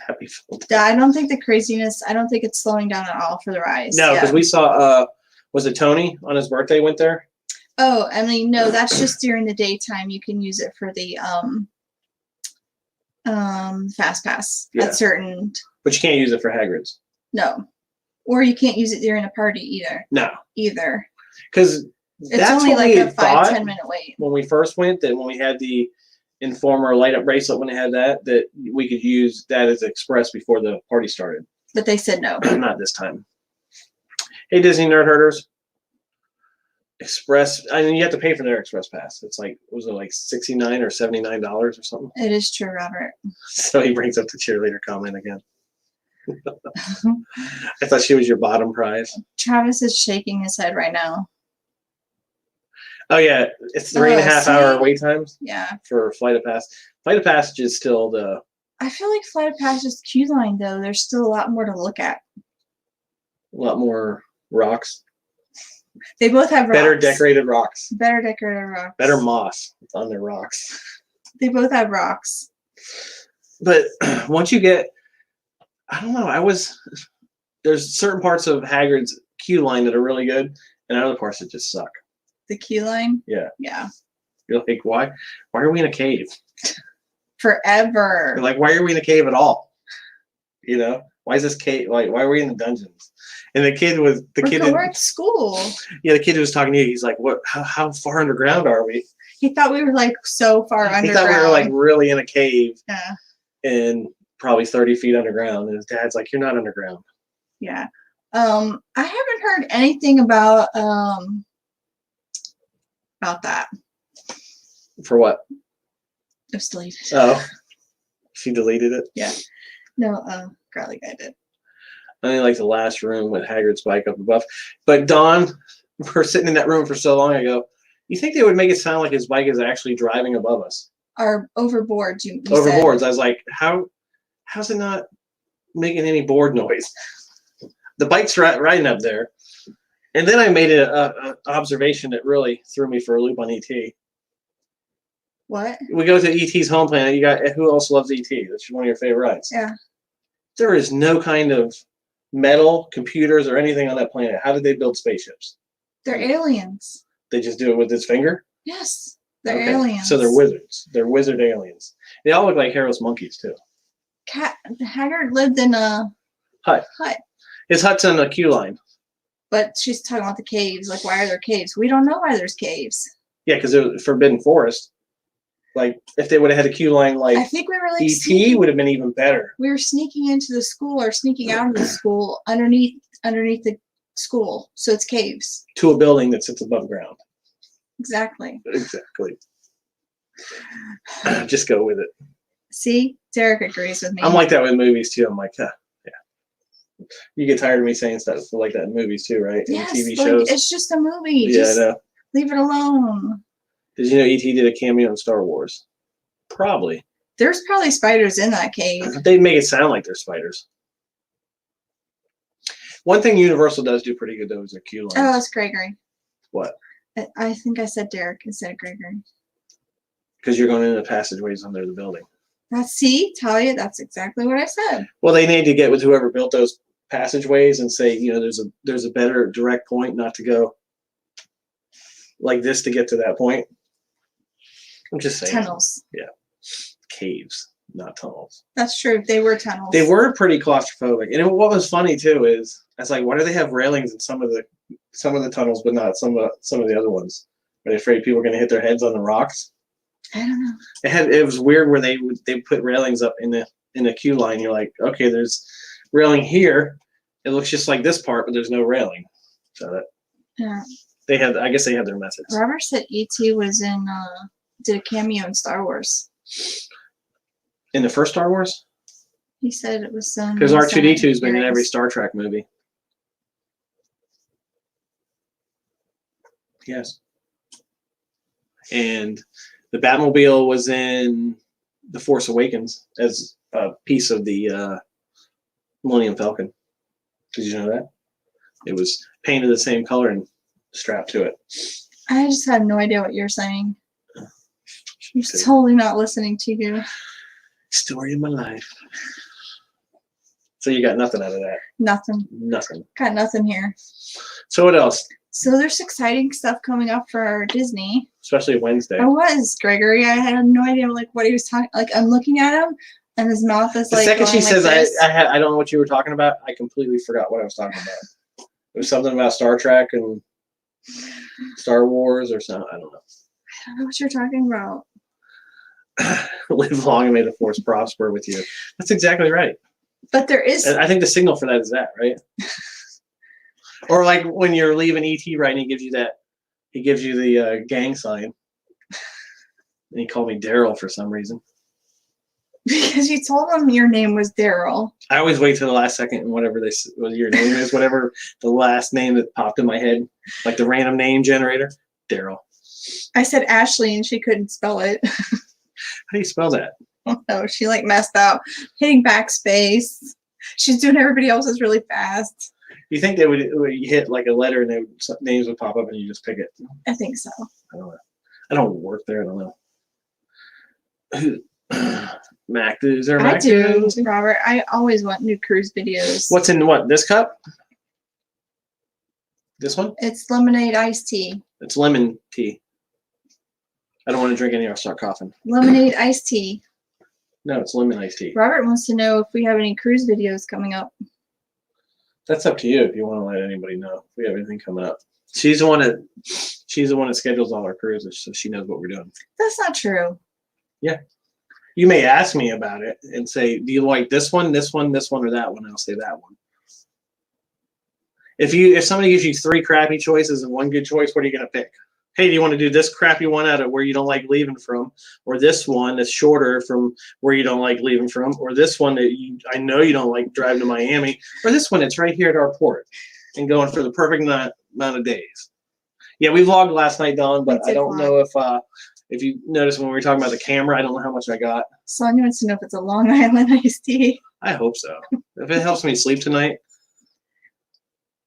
happy filter. Yeah, I don't think it's slowing down at all for the Rise. No, because we saw, was it Tony on his birthday went there? Oh, I mean, no, that's just during the daytime. You can use it for the Fast Pass at certain. But you can't use it for Hagrid's. No, or you can't use it during a party either. No. Either. Because it's only like a 5-10 minute wait. When we first went, that when we had the Informer light up bracelet, when they had that we could use that as express before the party started. But they said no. Not this time. Hey, Disney Nerd Herders. Express, I mean, you have to pay for their Express Pass. It's like, was it like $69 or $79 or something? It is true, Robert. So he brings up the cheerleader comment again. I thought she was your bottom prize. Travis is shaking his head right now. Oh, yeah. It's 3.5 hour wait times. Yeah. For Flight of Pass. Flight of Passage is still the. I feel like Flight of Passage is queue line, though. There's still a lot more to look at. A lot more rocks. They both have rocks. Better decorated rocks. Better decorated rocks. Better moss on their rocks. They both have rocks. But once you get, I don't know, there's certain parts of Hagrid's queue line that are really good, and other parts that just suck. The queue line? Yeah. Yeah. You're like, why are we in a cave? Forever. You're like, why are we in a cave at all? You know? Why is this cave, like, why are we in the dungeons? And we're at school. Yeah, the kid who was talking to you, he's like, what, how far underground are we? He thought we were like so far underground. He thought we were like really in a cave. Yeah. And probably 30 feet underground. And his dad's like, you're not underground. Yeah. I haven't heard anything about that. For what? Just deleted it. Oh. She deleted it? Yeah. No, Garlic guy did. I think like the last room with Hagrid's bike up above. But Dawn, we're sitting in that room for so long ago. You think they would make it sound like his bike is actually driving above us? Or overboard, you overboards. Said. I was like, how's it not making any board noise? The bike's riding up there. And then I made an observation that really threw me for a loop on ET. What? We go to ET's home planet. You got, who else loves ET? That's one of your favorite rides. Yeah. There is no kind of metal, computers, or anything on that planet. How did they build spaceships? They're aliens. They just do it with his finger? Yes. They're aliens. So they're wizards. They're wizard aliens. They all look like hairless monkeys, too. Hagrid lived in a hut. His hut's in a queue line. But she's talking about the caves. Like, why are there caves? We don't know why there's caves. Yeah, because it was Forbidden Forest. Like if they would have had a queue line like I think we were like ET would have been even better. We were sneaking into the school or sneaking out of the school underneath the school, so it's caves. To a building that sits above ground. Exactly. Exactly. Just go with it. See, Derek agrees with me. I'm like that with movies too. I'm like, yeah. You get tired of me saying stuff like that in movies too, right? Yes, in TV like, shows. it's just a movie. Yeah, just I know. leave it alone. Did you know ET did a cameo in Star Wars? Probably. There's probably spiders in that cave. They make it sound like they're spiders. One thing Universal does do pretty good though is their queue lines. Oh, it's Gregory. What? I think I said Derek instead of Gregory. Because you're going into the passageways under the building. Tell you, that's exactly what I said. Well, they need to get with whoever built those passageways and say, there's a better direct point, not to go like this to get to that point. I'm just saying. Tunnels. Yeah. Caves, not tunnels. That's true. They were tunnels. They were pretty claustrophobic. And what was funny too is I was like, why do they have railings in some of the tunnels, but not some of the other ones? Are they afraid people are going to hit their heads on the rocks? I don't know. It was weird where they put railings up in the queue line. You're like, okay, there's railing here. It looks just like this part, but there's no railing. So that yeah. I guess they had their methods. Robert said E.T. was did a cameo in Star Wars. In the first Star Wars? He said it was some. Because R2-D2 has been in every Star Trek movie. Yes. And the Batmobile was in The Force Awakens as a piece of the Millennium Falcon. Did you know that? It was painted the same color and strapped to it. I just have no idea what you're saying. I'm totally not listening to you. Story of my life. So you got nothing out of that? Nothing. Nothing. Got nothing here. So what else? So there's exciting stuff coming up for Disney. Especially Wednesday. I was, Gregory. I had no idea what he was talking. Like I'm looking at him, and his mouth is the like. The second she says this. I don't know what you were talking about, I completely forgot what I was talking about. It was something about Star Trek and Star Wars or something. I don't know. I don't know what you're talking about. Live long and may the force prosper with you. That's exactly right. But there is. And I think the signal for that is that, right? Or like when you're leaving ET, right? And he gives you the gang sign. And he called me Daryl for some reason. Because you told him your name was Daryl. I always wait till the last second and whatever your name is, whatever the last name that popped in my head, like the random name generator, Daryl. I said Ashley and she couldn't spell it. How do you spell that? Oh, she like messed up, hitting backspace. She's doing everybody else's really fast. You think they would hit like a letter and names would pop up and you just pick it? I think so. I don't know. I don't work there. I don't know. Mac, is there a Mac? I do, Robert. I always want new cruise videos. What's in what? This cup? This one? It's lemonade iced tea. It's lemon tea. I don't want to drink any or I'll start coughing. Lemonade iced tea. No, it's lemon iced tea. Robert wants to know if we have any cruise videos coming up. That's up to you if you want to let anybody know if we have anything coming up. She's the one that schedules all our cruises, so she knows what we're doing. That's not true. Yeah. You may ask me about it and say, do you like this one, this one, this one, or that one? And I'll say that one. If somebody gives you 3 crappy choices and 1 good choice, what are you going to pick? Hey, do you want to do this crappy one out of where you don't like leaving from, or this one that's shorter from where you don't like leaving from, or this one that I know you don't like driving to Miami, or this one that's right here at our port and going for the perfect amount of days? Yeah, we vlogged last night, Dawn, but I don't know if you noticed when we were talking about the camera, I don't know how much I got. Sonia wants to know if it's a Long Island iced tea. I hope so. If it helps me sleep tonight.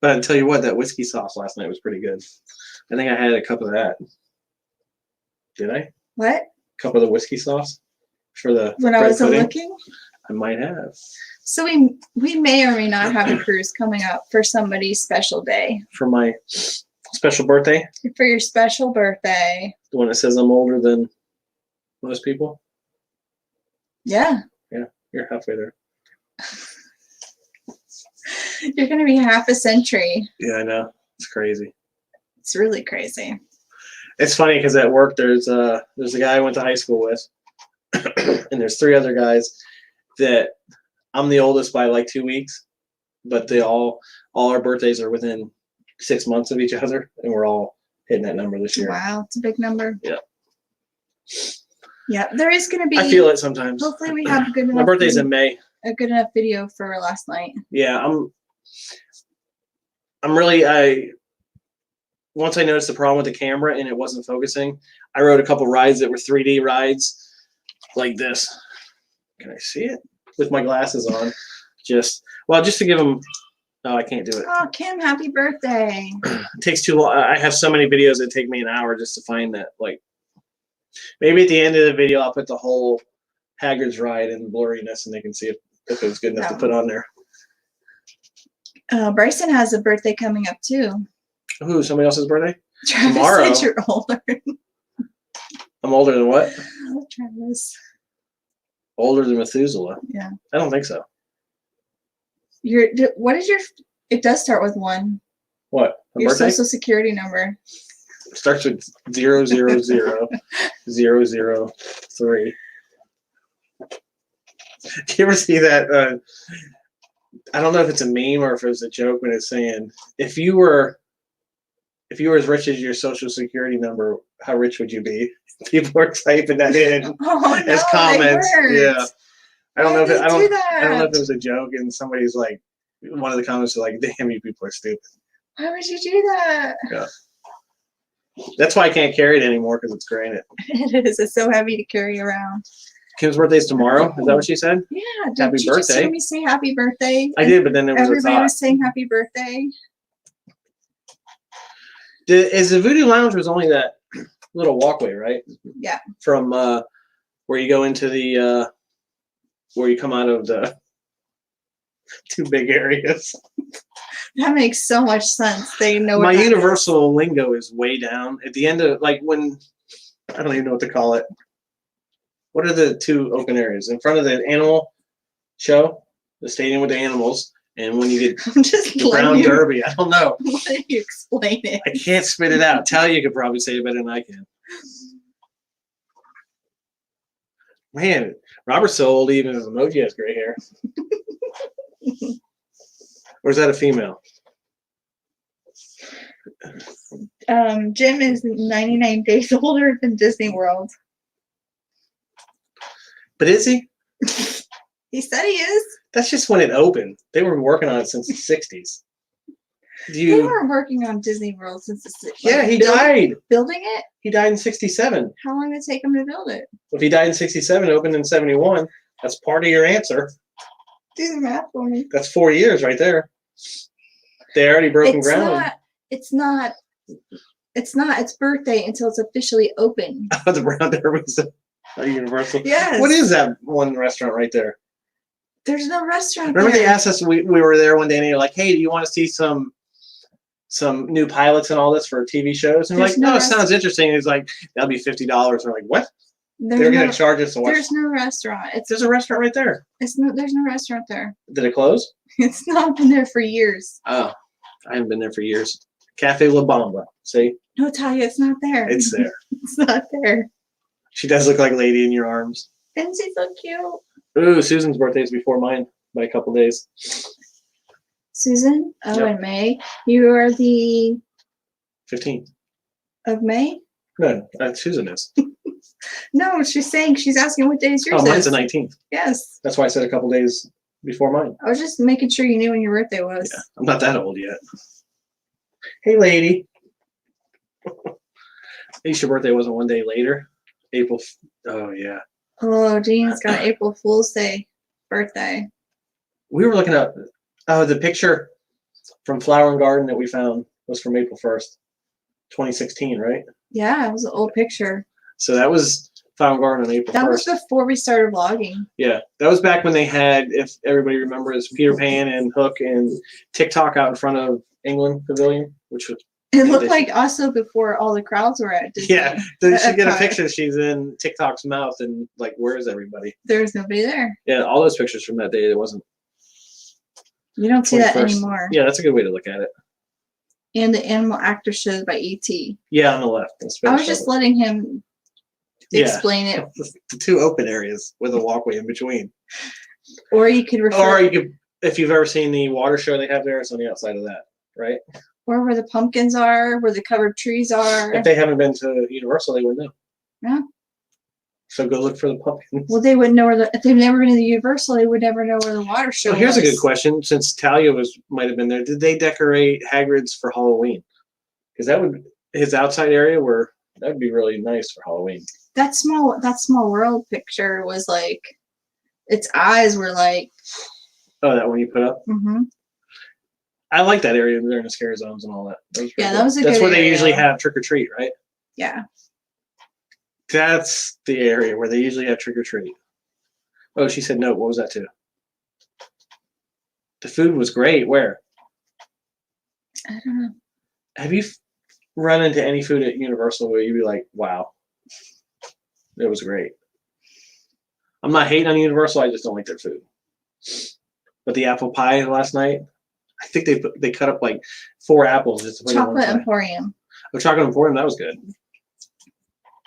But I'll tell you what, that whiskey sauce last night was pretty good. I think I had a cup of that. Did I? What? Cup of the whiskey sauce for the when I wasn't looking? I might have. So we may or may not have a cruise coming up for somebody's special day. For my special birthday? For your special birthday. The one that says I'm older than most people? Yeah. Yeah, you're halfway there. You're going to be half a century. Yeah, I know. It's crazy. It's really crazy. It's funny because at work there's a guy I went to high school with, and there's 3 other guys that I'm the oldest by like 2 weeks, but they all our birthdays are within 6 months of each other, and we're all hitting that number this year. Wow, it's a big number. Yeah. Yeah, there is going to be. I feel it sometimes. Hopefully, we have a good enough. My birthday's in May. A good enough video for last night. Yeah, I'm really once I noticed the problem with the camera and it wasn't focusing, I rode a couple rides that were 3D rides like this. Can I see it? With my glasses on. Just to give them. Oh, I can't do it. Oh, Kim, happy birthday. It takes too long. I have so many videos that take me an hour just to find that. Like, maybe at the end of the video, I'll put the whole Hagrid's ride in blurriness and they can see if it was good enough to put on there. Bryson has a birthday coming up too. Who? Somebody else's birthday? Travis Tomorrow. Said you're older. I'm older than what? Travis. Older than Methuselah? Yeah. I don't think so. What is your? It does start with 1. What? Your birthday? social security number. Starts with 0000003. Do you ever see that? I don't know if it's a meme or if it was a joke, but it's saying if you were as rich as your social security number, how rich would you be? People are typing that in as comments. Yeah. I don't know if it was a joke, and somebody's like, one of the comments is like, "Damn, you people are stupid." Why would you do that? Yeah. That's why I can't carry it anymore because it's granite. It is. It's so heavy to carry around. Kim's birthday's tomorrow. Is that what she said? Yeah. Happy Did you just hear me say happy birthday? I did, but then there was everybody a thought. was saying happy birthday. Is the Voodoo Lounge was only that little walkway, right? Yeah. From where you go into the where you come out of the 2 big areas. That makes so much sense. They know. My Universal lingo is way down at the end of like when I don't even know what to call it. What are the 2 open areas in front of the animal show, the stadium with the animals, and when you get the Brown Derby? I don't know. Let you explain it. I can't spit it out. Talia could probably say it better than I can. Man, Robert's so old, even his emoji has gray hair. Or is that a female? Jim is 99 days older than Disney World. But is he? He said he is. That's just when it opened. They were working on it since the 60s. They were working on Disney World since the 60s. Yeah, he died. Building it? He died in 67. How long did it take him to build it? If he died in 67, opened in 71, that's part of your answer. Do the math for me. That's 4 years right there. They already broken ground. It's not its birthday until it's officially open. Oh, the Brown Derby's a Universal. Yes. What is that one restaurant right there? There's no restaurant. Remember there. they asked us, we were there one day and they were like, "Hey, do you want to see some new pilots and all this for TV shows?" And we're like, "No, it sounds interesting." He's like, "That'll be $50." We're like, "What?" They're going to charge us to watch. There's no restaurant. There's a restaurant right there. There's no restaurant there. Did it close? It's not been there for years. Oh, I haven't been there for years. Cafe La Bamba. See? No, Talia, it's not there. It's there. It's not there. She does look like Lady in Your Arms. Isn't she so cute? Ooh, Susan's birthday is before mine by a couple days. Susan? Oh, Yep. in May. You are the 15th. of May? No, Susan is. No, she's asking what day is yours. Oh, mine's the 19th. Yes. That's why I said a couple days before mine. I was just making sure you knew when your birthday was. Yeah, I'm not that old yet. Hey, lady. At least your birthday wasn't one day later. April. Oh, yeah. Oh, Jean's got an April Fool's Day birthday. We were looking at the picture from Flower and Garden that we found was from April 1st, 2016, right? Yeah, it was an old picture. So that was Flower and Garden on April 1st. That was before we started vlogging. Yeah, that was back when they had, if everybody remembers, Peter Pan and Hook and TikTok out in front of England Pavilion, which was. It looked like also before all the crowds were at Disney. Yeah, she get a picture. She's in TikTok's mouth, and like, where's everybody? There's nobody there. Yeah, all those pictures from that day. It wasn't. You don't see that anymore. Yeah, that's a good way to look at it. and the animal actor shows by E.T. Yeah, on the left. I was just letting him explain it. The two open areas with a walkway in between. Or you could Or you could, if you've ever seen the water show they have there, it's on the outside of that, right? Or where the pumpkins are, where the covered trees are. If they haven't been to Universal, they wouldn't know. Yeah. So go look for the pumpkins. Well, they wouldn't know if they've never been to the Universal, they would never know where the water show Well, here's was. a good question. Since Talia might have been there, did they decorate Hagrid's for Halloween? Because his outside area that would be really nice for Halloween. That small world picture was like, its eyes were like. Oh, that one you put up? Mm-hmm. I like that area during the scare zones and all that. That was a That's good where they area. usually have trick or treat, right? Yeah. That's the area where they usually have trick or treat. Oh, she said no. What was that too? The food was great. Where? I don't know. Have you run into any food at Universal where you'd be like, wow, it was great? I'm not hating on Universal. I just don't like their food. But the apple pie last night, I think they cut up like 4 apples just to put Chocolate in one pie. Emporium. Oh, Chocolate Emporium, that was good.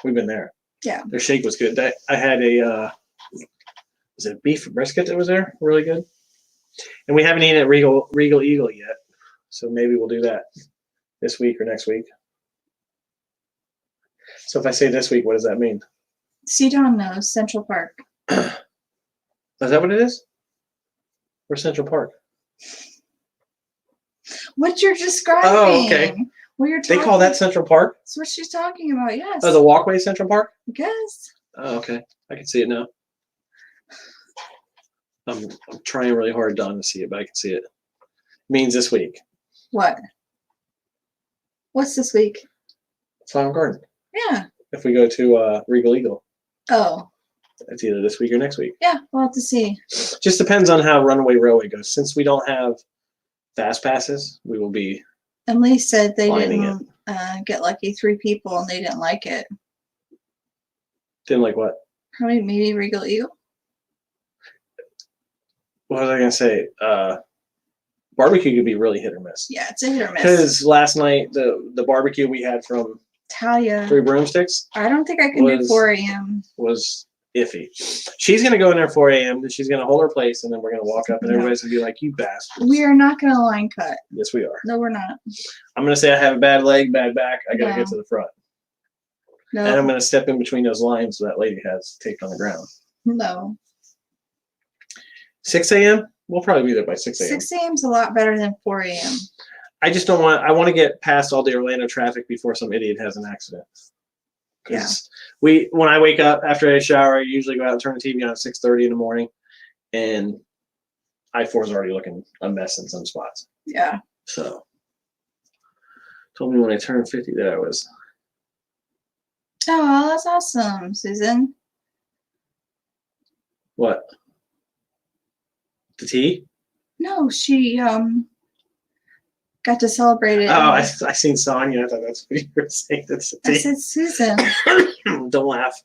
We've been there. Yeah. Their shake was good. I had was it beef brisket that was there? Really good. And we haven't eaten at Regal Eagle yet. So maybe we'll do that this week or next week. So if I say this week, what does that mean? Don knows, Central Park. Is that what it is? Or Central Park? What you're describing. Oh, okay. What you're talking. They call that Central Park? That's what she's talking about, yes. Oh, the walkway Central Park? I guess. Oh, okay. I can see it now. I'm trying really hard, Don, to see it, but I can see it. It means this week. What? What's this week? Flower Garden. Yeah. If we go to Regal Eagle. Oh. It's either this week or next week. Yeah, we'll have to see. Just depends on how Runaway Railway goes. Since we don't have fast passes, we will be. And Lee said they Lining didn't get lucky 3 people and they didn't like it. Didn't like what? Probably maybe Regal Eagle. What was I gonna say? Barbecue could be really hit or miss. Yeah, it's a hit or miss. Because last night the barbecue we had from Talia. 3 Broomsticks. I don't think I can do 4 a.m. Was iffy. She's gonna go in there 4 a.m. She's gonna hold her place, and then we're gonna walk up, and everybody's gonna be like, "You bastards!" We are not gonna line cut. Yes, we are. No, we're not. I'm gonna say I have a bad leg, bad back. I gotta get to the front. No. And I'm gonna step in between those lines that lady has taped on the ground. No. 6 a.m. We'll probably be there by 6 a.m. 6 a.m. is a lot better than 4 a.m. I just don't want. I want to get past all the Orlando traffic before some idiot has an accident. Yeah. When I wake up after I shower, I usually go out and turn the TV on at 6:30 in the morning, and I-4 is already looking a mess in some spots. Yeah. So, told me when I turned 50 that I was. Oh, that's awesome, Susan. What? The tea? No, she got to celebrate it. Oh, I seen Sonya. I thought that's what you were saying. That's the tea. I said Susan. Don't laugh.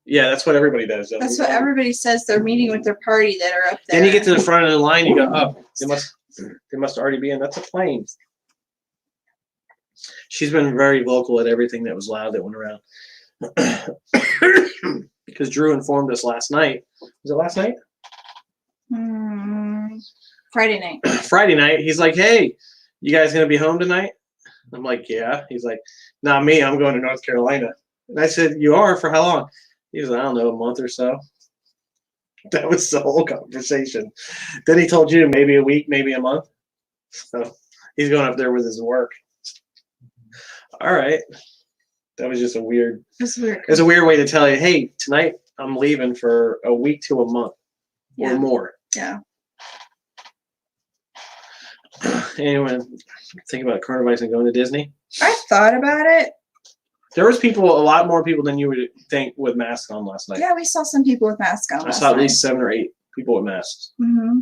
Yeah, that's what everybody does. That's what everybody says. They're meeting with their party that are up there. Then you get to the front of the line, you go, oh, they must already be in. That's a plane. She's been very vocal at everything that was loud that went around. Because Drew informed us last night. Was it last night? Friday night. Friday night. He's like, hey, you guys going to be home tonight? I'm like, yeah. He's like, not me. I'm going to North Carolina. And I said, you are? For how long? He was like, I don't know, a month or so. That was the whole conversation. Then he told you maybe a week, maybe a month. So he's going up there with his work. All right. That was just a weird. That's weird. It's a weird way to tell you, hey, tonight I'm leaving for a week to a month or more. Yeah. Anyway, think about coronavirus and going to Disney. I thought about it. There was a lot more people than you would think with masks on last night. Yeah, we saw some people with masks on. I saw at least 7 or 8 people with masks. Mm-hmm.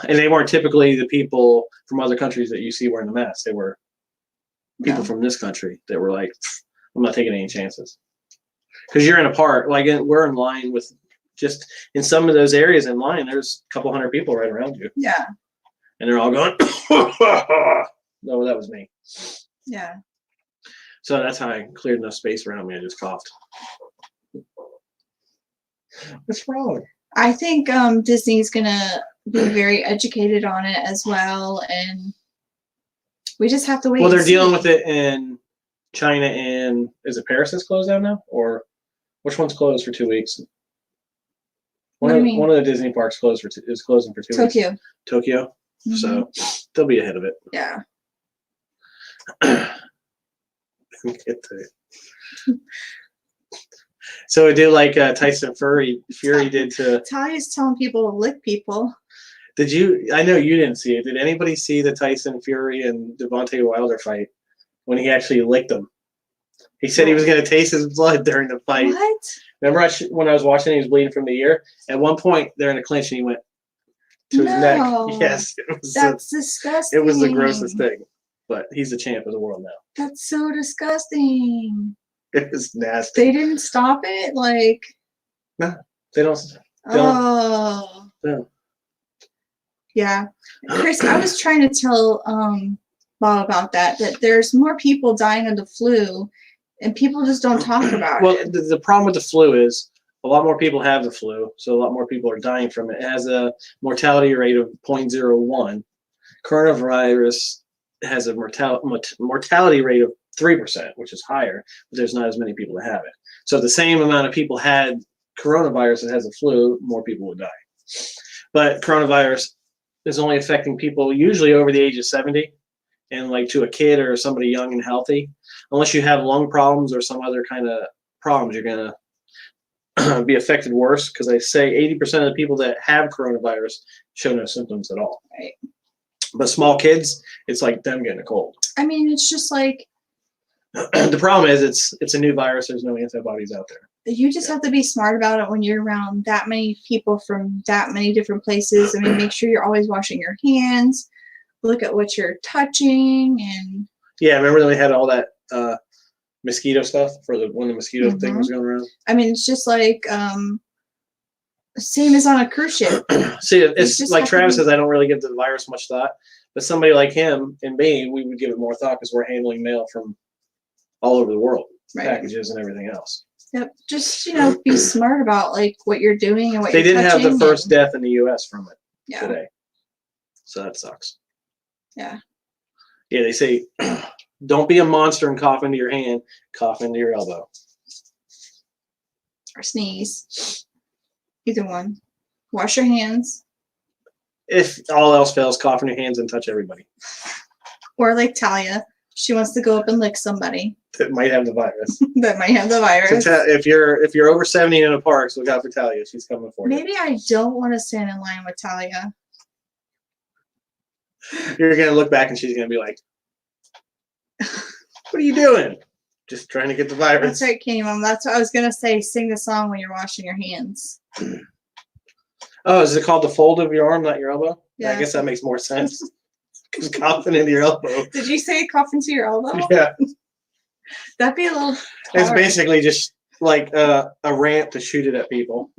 And they weren't typically the people from other countries that you see wearing the masks. They were people from this country that were like, I'm not taking any chances. Because you're in a park, like we're in line with just in some of those areas in line, there's a couple hundred people right around you. Yeah. and they're all going, no, that was me. Yeah. So that's how I cleared enough space around me. I just coughed. What's wrong? I think Disney's gonna be very educated on it as well, and we just have to wait. Well, they're dealing with it in China, and is it Paris that's closed down now, or which one's closed for 2 weeks? One of the Disney parks is closing for 2 weeks. Tokyo. Mm-hmm. So they'll be ahead of it. Yeah. So it did like Tyson Fury did to. Talia's telling people to lick people. Did you? I know you didn't see it. Did anybody see the Tyson Fury and Devontae Wilder fight when he actually licked him? He said he was going to taste his blood during the fight. What? Remember when I was watching, he was bleeding from the ear. At one point, they're in a clinch, and he went to his neck. Yes, that's disgusting. It was the grossest thing. But he's the champ of the world now. That's so disgusting. It was nasty. They didn't stop it, like. No, they don't. Oh. No. Yeah, Chris, I was trying to tell Bob about that there's more people dying of the flu, and people just don't talk about it. Well, the problem with the flu is a lot more people have the flu, so a lot more people are dying from it. It has a mortality rate of 0.01. Coronavirus has a mortality rate of 3%, which is higher, but there's not as many people that have it. So if the same amount of people had coronavirus that has the flu, more people would die. But coronavirus is only affecting people usually over the age of 70, and like to a kid or somebody young and healthy. Unless you have lung problems or some other kind of problems, you're going to be affected worse, because they say 80% of the people that have coronavirus show no symptoms at all. Right. But small kids, it's like them getting a cold. I mean, it's just like. The problem is it's a new virus. There's no antibodies out there. You just have to be smart about it when you're around that many people from that many different places. I mean, make sure you're always washing your hands. Look at what you're touching, and. Yeah, remember they had all that mosquito stuff for when the mosquito thing was going around. I mean, it's just like same as on a cruise ship. See, it's like Travis says, I don't really give the virus much thought, but somebody like him and me, we would give it more thought because we're handling mail from all over the world, packages and everything else. Yep. Just, be smart about like what you're doing and what you're touching. They didn't have the first death in the U.S. from it today. So that sucks. Yeah. Yeah, they say, don't be a monster and cough into your hand, cough into your elbow. Or sneeze. Either one. Wash your hands. If all else fails, cough in your hands and touch everybody. Or like Talia. She wants to go up and lick somebody that might have the virus. That might have the virus. So if you're over 70 in a park, so look out for Talia. She's coming for you. Maybe I don't want to stand in line with Talia. You're gonna look back and she's gonna be like, "What are you doing? Just trying to get the virus." That's right, Kenny Mom. That's what I was gonna say. Sing the song when you're washing your hands. Oh, is it called the fold of your arm, not your elbow? Yeah. I guess that makes more sense. Because coughing into your elbow. Did you say cough into your elbow? Yeah. That'd be a little. It's basically just like a ramp to shoot it at people.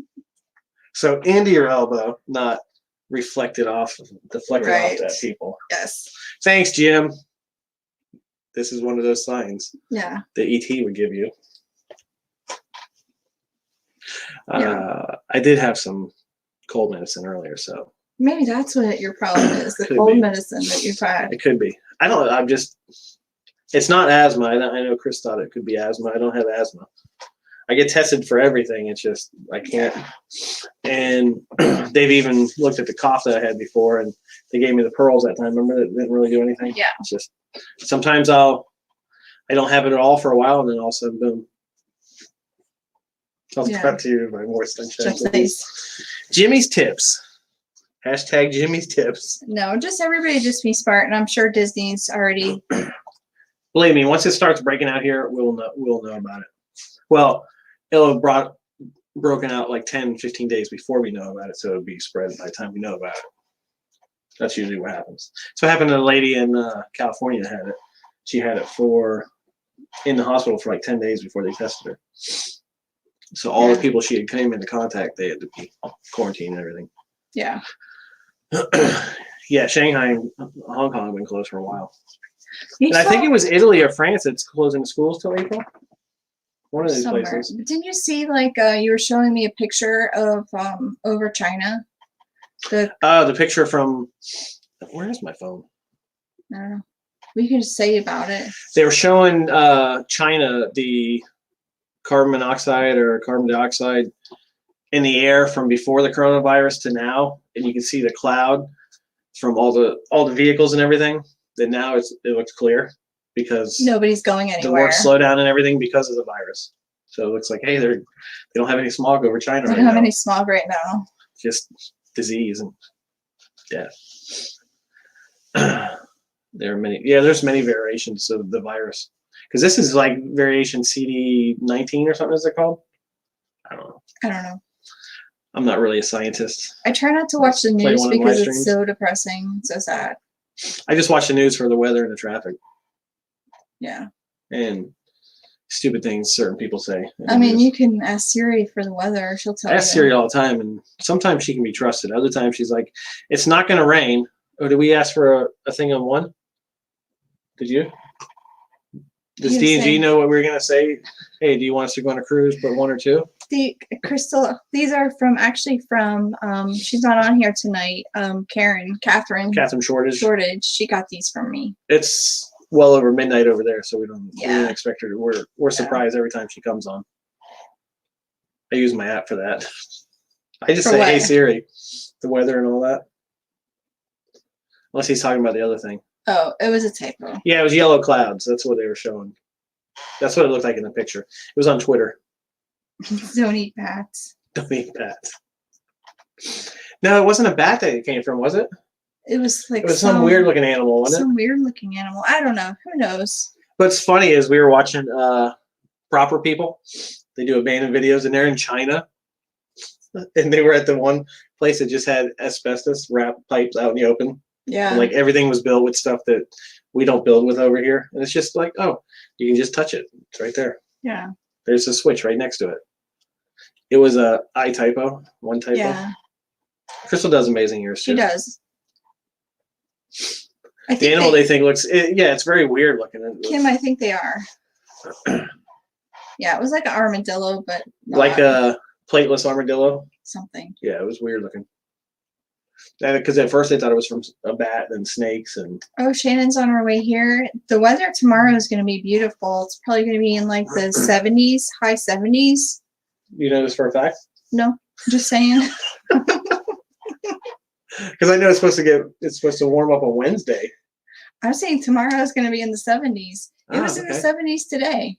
So into your elbow, not deflected off at people. Yes. Thanks, Jim. This is one of those signs. Yeah. The ET would give you. I did have some cold medicine earlier, so. Maybe that's what your problem is, the cold medicine that you've had. It could be. I don't know. It's not asthma. I know Chris thought it could be asthma. I don't have asthma. I get tested for everything. It's just, I can't. And they've even looked at the cough that I had before, and they gave me the pearls that time. Remember, that didn't really do anything? Yeah. It's just, sometimes I don't have it at all for a while, and then all of a sudden, boom. I'll talk to you my more sunshine. Jimmy's tips. Hashtag Jimmy's tips. No, just everybody just be smart, and I'm sure Disney's already. Believe me, once it starts breaking out here, we'll know about it. Well, it'll have broken out like 10, 15 days before we know about it, so it'll be spread by the time we know about it. That's usually what happens. So it happened to a lady in California that had it. She had it in the hospital for like 10 days before they tested her. So all the people she had came into contact, they had to be quarantined and everything. Yeah. Yeah, Shanghai and Hong Kong have been closed for a while. You And I think saw it was Italy or France that's closing schools till April. One of these somewhere. places. Didn't you see like you were showing me a picture of over China? The picture from where is my phone? I don't know. We can just say about it. They were showing China the carbon monoxide or carbon dioxide in the air from before the coronavirus to now, and you can see the cloud from all the vehicles and everything. Then now it looks clear because Nobody's going anywhere. the work slowdown and everything because of the virus. So it looks like, hey, they don't have any smog over China They right don't have now. any smog right now. Just disease and death. There are many. Yeah, there's many variations of the virus because this is like variation CD19 or something. Is it called? I don't know. I'm not really a scientist. I try not to watch the Play news one of the because live it's streams. so depressing, so sad. I just watch the news for the weather and the traffic Yeah. and stupid things certain people say. in the I mean, news. you can ask Siri for the weather. She'll tell I you. ask Siri all the time, and sometimes she can be trusted. Other times she's like, "It's not going to rain." Oh, did we ask for a thing on one? Did you? Does You D&G say- know what we were going to say? Hey, do you want us to go on a cruise, put one or two? Crystal, these are from she's not on here tonight. Catherine Shortage. She got these from me. It's well over midnight over there, so we don't Yeah. expect her to. We're surprised every time she comes on. I use my app for that. I just For say, what? "Hey Siri," the weather and all that. Unless he's talking about the other thing. Oh, it was a typo. Yeah, it was yellow clouds. That's what they were showing. That's what it looked like in the picture. It was on Twitter. Don't eat bats. Don't eat bats. No, it wasn't a bat that it came from, was it? It was like It was some weird looking animal, wasn't it? Some weird looking animal. I don't know. Who knows? What's funny is we were watching Proper People. They do abandoned videos, and they're in China. And they were at the one place that just had asbestos wrapped pipes out in the open. Yeah. And like everything was built with stuff that we don't build with over here. And it's just like, oh, you can just touch it. It's right there. Yeah. There's a switch right next to it. It was a one typo. Yeah. Crystal does amazing ears too. She does. The animal they think looks, it's very weird looking. Kim, I think they are. Yeah, it was like an armadillo, but like a plateless armadillo. Something. Yeah, it was weird looking. Because at first they thought it was from a bat and snakes and. Oh, Shannon's on her way here. The weather tomorrow is going to be beautiful. It's probably going to be in like the 70s, high 70s. You know this for a fact? No, just saying. Because I know it's supposed to warm up on Wednesday. I'm saying tomorrow is going to be in the 70s. It was in the 70s today.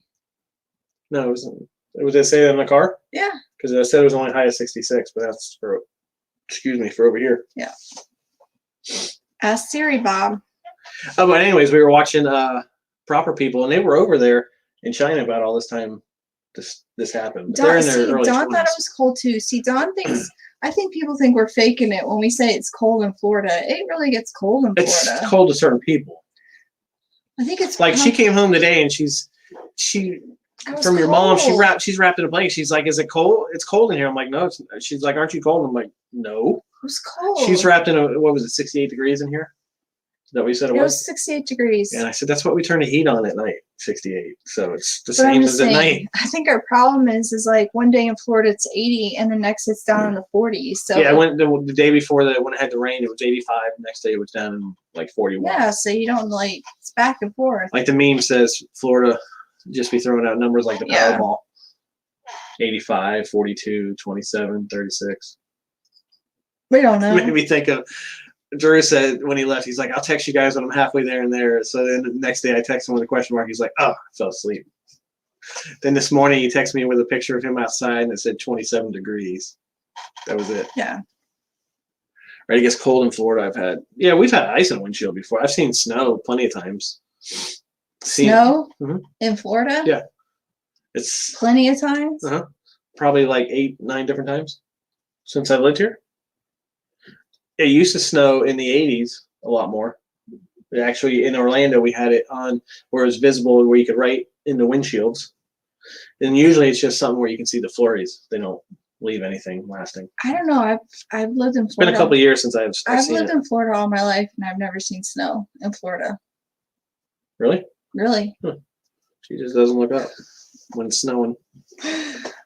No, it wasn't. Was it say that in the car? Yeah. Because I said it was only high as 66, but that's for over here. Yeah. Ask Siri, Bob. Oh, but anyways, we were watching Proper People, and they were over there in China about all this time this happened. They're in their early Dawn 20s. thought it was cold too. See, Dawn thinks, I think people think we're faking it when we say it's cold in Florida. It really gets cold in Florida. It's cold to certain people. I think it's like she came home today and from your mom, she's wrapped in a blanket. She's like, "Is it cold? It's cold in here." I'm like, "No." She's like, "Aren't you cold?" I'm like, "No." It was cold. She's wrapped in what was it, 68 degrees in here? Is that what you said it was? It was 68 degrees. And I said, that's what we turn the heat on at night, 68. So it's the same as at night. I think our problem is like one day in Florida it's 80 and the next it's down in the 40s. So yeah, I went the day before that when it had the rain, it was 85. The next day it was down in like 41. Yeah, so you don't it's back and forth. Like the meme says, Florida just be throwing out numbers like the Powerball. 85, 42, 27, 36. We don't know. Made me think of Drew said when he left, he's like, "I'll text you guys when I'm halfway there and there." So then the next day I text him with a question mark. He's like, "Oh, I fell asleep." Then this morning he texted me with a picture of him outside and it said 27 degrees. That was it. Yeah. Right, it gets cold in Florida. We've had ice on the windshield before. I've seen snow plenty of times. Snow in Florida? Yeah. It's plenty of times? Probably like 8, 9 different times since I lived here. It used to snow in the 80s a lot more. Actually, in Orlando, we had it on where it was visible, where you could write in the windshields. And usually it's just something where you can see the flurries. They don't leave anything lasting. I don't know. I've lived in Florida. It's been a couple of years since I've seen lived it. in Florida all my life, and I've never seen snow in Florida. Really? Really? Huh. She just doesn't look up when it's snowing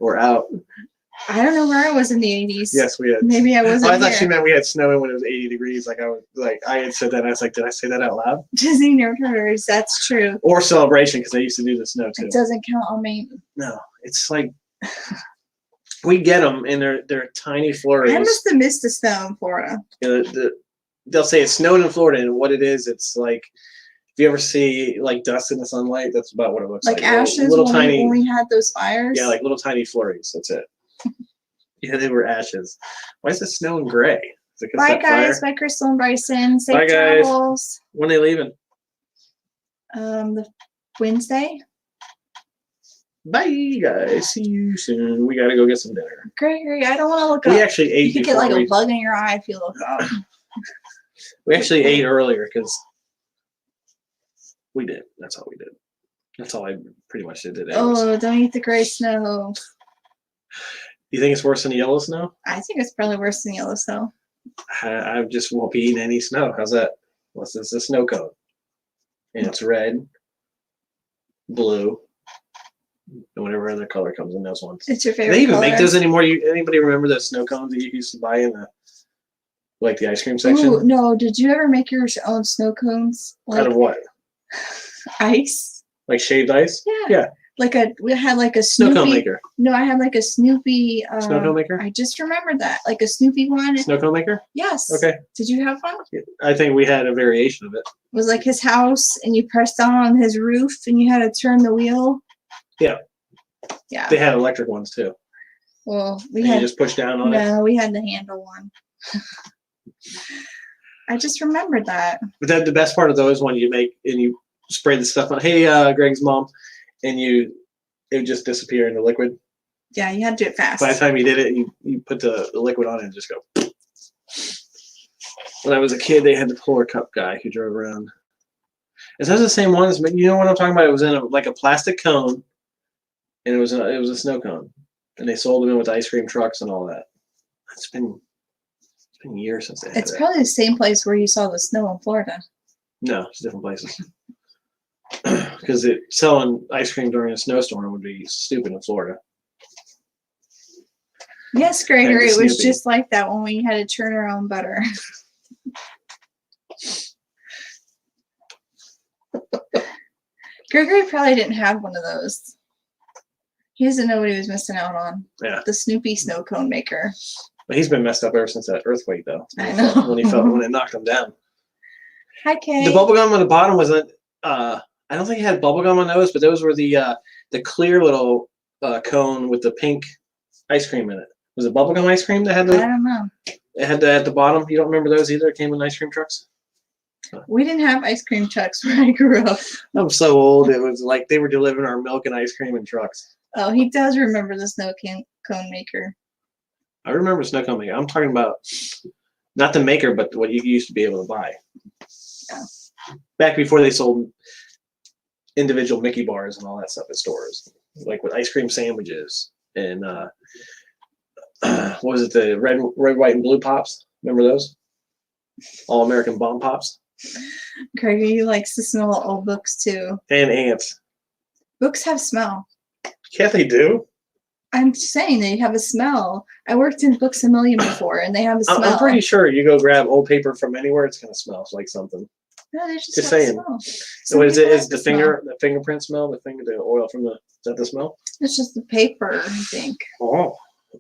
or out. I don't know where I was in the 80s. Yes, we had. Maybe I wasn't. I thought she meant we had snow when it was 80 degrees. I had said that. And I was like, did I say that out loud? Disney nerders. That's true. Or Celebration, because they used to do the snow too. It doesn't count on me. No, it's like we get them, and they're tiny flurries. I must have missed the snow in Florida. They'll say it snowed in Florida, and what it is, it's like if you ever see like dust in the sunlight, that's about what it looks like. Like ashes little when tiny. When we had those fires. Yeah, like little tiny flurries. That's it. Yeah, they were ashes. Why is it snowing gray? Bye guys. Bye Crystal and Bryson. Safe Bye guys. travels. When are they leaving? The Wednesday. Bye guys. See you soon. We gotta go get some dinner. Gregory, I don't want to look up. We actually ate. You could get like a bug in your eye if you look up. We actually ate earlier because we did. That's all we did. That's all I pretty much did today. Oh, don't eat the gray snow. You think it's worse than the yellow snow? I think it's probably worse than yellow snow. I just won't be eating any snow. How's that? What's this? A snow cone. And it's red, blue, and whatever other color comes in those ones. It's your favorite Do they even color? make those anymore? Anybody remember those snow cones that you used to buy in the ice cream section? Ooh, no. Did you ever make your own snow cones? Out of what? Ice. Like shaved ice? Yeah. We had like a Snoopy. Snow cone maker. No, I had like a Snoopy. Snow cone maker? I just remembered that. Like a Snoopy one. Snow cone maker? Yes. Okay. Did you have one? I think we had a variation of it. It was like his house, and you pressed down on his roof, and you had to turn the wheel. Yeah. Yeah. They had electric ones too. Well, you just push down on it? No, we had the handle one. I just remembered that. But the best part of those when you make and you spray the stuff on. Hey, Greg's mom, and it would just disappear in the liquid. Yeah, you had to do it fast. By the time you did it, you put the liquid on it and just go. When I was a kid, they had the Polar Cup guy who drove around. Is that the same one? You know what I'm talking about? It was in a plastic cone, and it was a snow cone, and they sold them in with ice cream trucks and all that. It's been years since they had It's probably the same place where you saw the snow in Florida. No, it's different places. Because selling ice cream during a snowstorm would be stupid in Florida. Yes, Gregory, it was just like that when we had to churn our own butter. Gregory probably didn't have one of those. He doesn't know what he was missing out on. Yeah. The Snoopy snow cone maker. But he's been messed up ever since that earthquake, though. I know. When it knocked him down. Hi, Kay. The bubble gum on the bottom wasn't. I don't think it had bubble gum on those, but those were the clear little cone with the pink ice cream in it. Was it bubble gum ice cream that had I don't know. It had at the bottom. You don't remember those either? It came in ice cream trucks. We didn't have ice cream trucks where I grew up. I'm so old. It was like they were delivering our milk and ice cream in trucks. Oh, he does remember the snow cone maker. I remember snow cone maker. I'm talking about not the maker, but what you used to be able to buy. Yeah. Back before they sold individual Mickey bars and all that stuff at stores, like with ice cream sandwiches and what was it? The red, white, and blue pops. Remember those? All American bomb pops. Greggy likes to smell old books too. And ants. Books have smell. Yeah, they do. I'm saying they have a smell. I worked in Books A Million before, and they have a smell. I'm pretty sure you go grab old paper from anywhere, it's gonna smell like something. No, they just saying. Smell. So what is it? Is the fingerprint smell? The oil from is that the smell? It's just the paper, I think. Oh,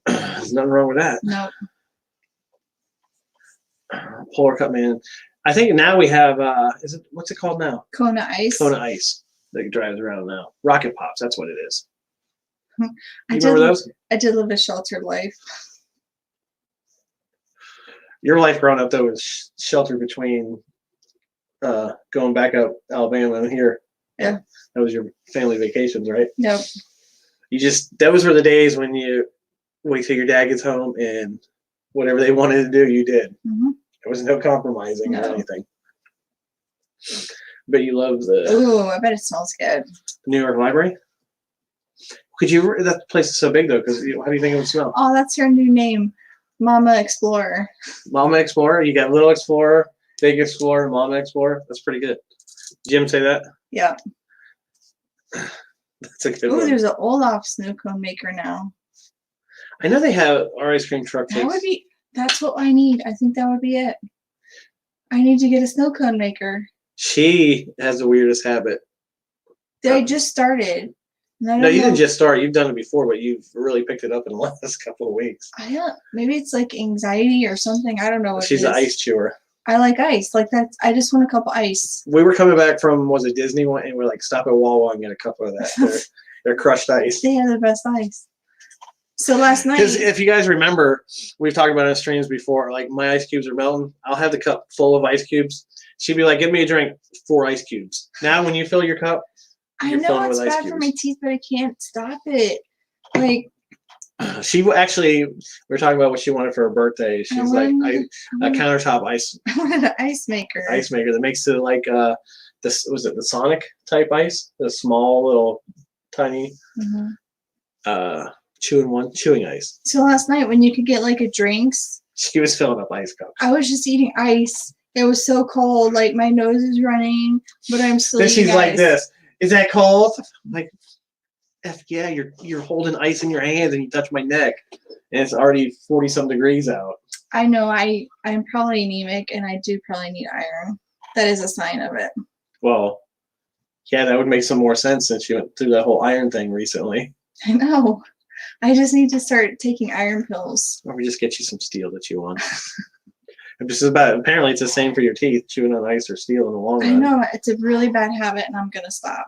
there's nothing wrong with that. No. Polar Cup man. I think now we have what's it called now? Kona Ice. Kona Ice that drives around now. Rocket Pops, that's what it is. You remember those? I did live a sheltered life. Your life growing up though was sheltered between going back up Alabama and here. Yeah. That was your family vacations, right? Nope. Those were the days when you wait till your dad gets home and whatever they wanted to do, you did. Mm-hmm. There was no compromising or anything. But you love the Ooh, I bet it smells good. New York Library. Could you? That place is so big though. Because how do you think it would smell? Oh, that's her new name, Mama Explorer. Mama Explorer. You got Little Explorer, Big Explorer, Mama Explorer. That's pretty good. Did Jim say that? Yeah. That's a good Oh, one. there's an Olaf snow cone maker now. I know they have our ice cream truck. That would be. That's what I need. I think that would be it. I need to get a snow cone maker. She has the weirdest habit. I just started. No, you didn't just start. You've done it before, but you've really picked it up in the last couple of weeks. I don't. Maybe it's like anxiety or something. I don't know what She's it is. an ice chewer. I like ice. Like that's. I just want a cup of ice. We were coming back from Disney one, and we're like, stop at Wawa and get a cup of that. They're crushed ice. They have the best ice. So last night, because if you guys remember, we've talked about it in streams before. Like my ice cubes are melting. I'll have the cup full of ice cubes. She'd be like, "Give me a drink, 4 ice cubes." Now, when you fill your cup, I know it's bad for my teeth, but I can't stop it. Like she actually, we were talking about what she wanted for her birthday. She's like, a countertop ice. I wanted an ice maker. Ice maker that makes it like this. Was it the Sonic type ice? The small little tiny chewing ice. So last night when you could get like a drinks, she was filling up ice cups. I was just eating ice. It was so cold, like my nose is running, but I'm still eating she's ice. Like this. Is that cold? I'm like, F yeah, you're holding ice in your hands and you touch my neck. And it's already 40-some degrees out. I know I'm probably anemic and I do probably need iron. That is a sign of it. Well, yeah, that would make some more sense since you went through that whole iron thing recently. I know. I just need to start taking iron pills. Or we just get you some steel that you want. Apparently it's the same for your teeth, chewing on ice or steel in the long run. I know, it's a really bad habit and I'm gonna stop.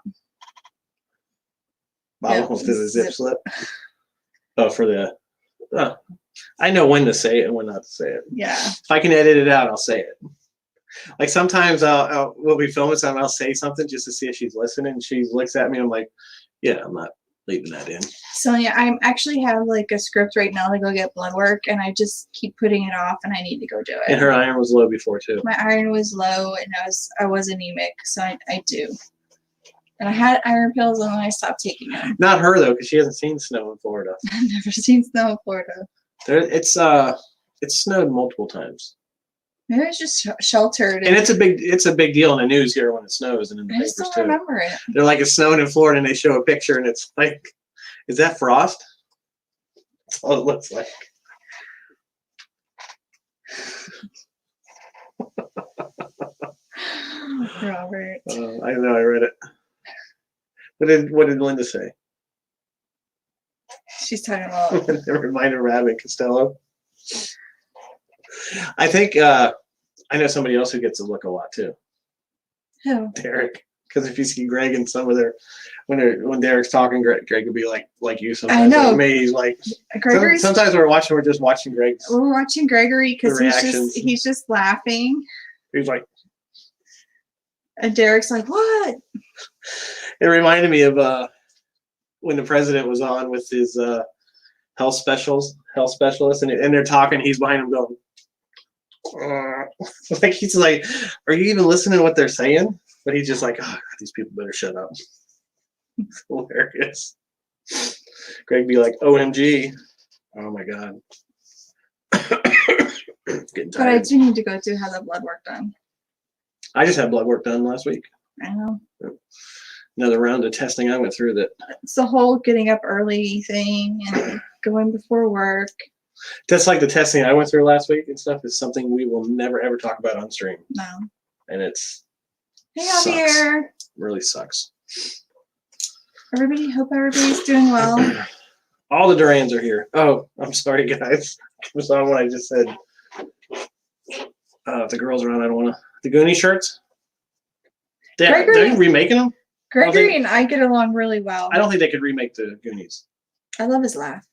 Bob almost did a zip slip. Oh, for the I know when to say it and when not to say it. Yeah. If I can edit it out, I'll say it. Like sometimes we'll be filming something, I'll say something just to see if she's listening. And she looks at me, I'm like, yeah, I'm not leaving that in. So yeah, I actually have like a script right now to go get blood work, and I just keep putting it off, and I need to go do it. And her iron was low before too. My iron was low, and I was anemic, so I do. And I had iron pills, and then I stopped taking them. Not her though, because she hasn't seen snow in Florida. I've never seen snow in Florida. It's snowed multiple times. Maybe it's just sheltered. And it's a big deal in the news here when it snows and in the papers too. I still remember it. They're like, it's snowing in Florida, and they show a picture, and it's like, is that frost? That's all it looks like. Robert. I know, I read it. What did Linda say? She's talking about. It reminded her of Abbott Costello. I think I know somebody else who gets a look a lot too. Who? Derek. Because if you see Greg and some of their when Derek's talking, Greg would be like you sometimes. I know. Like me, he's like sometimes we're just watching Greg. We're watching Gregory because he's just laughing. He's like, and Derek's like, what? It reminded me of when the president was on with his health specialist, and they're talking. He's behind him going, like he's like, are you even listening to what they're saying? But he's just like, oh, God, these people better shut up. It's hilarious. Greg be like, OMG. Oh my God. Getting tired. But I do need to go have the blood work done. I just had blood work done last week. I know. Another round of testing I went through that. It's the whole getting up early thing and going before work. That's like the testing I went through last week and stuff is something we will never ever talk about on stream. No. And it's hey Javier. Really sucks. Hope everybody's doing well. All the Durans are here. Oh, I'm sorry guys. It was on what I just said. If the girls are on, I don't want to. The Goonie shirts? They're remaking them? Gregory and I get along really well. I don't think they could remake the Goonies. I love his laugh.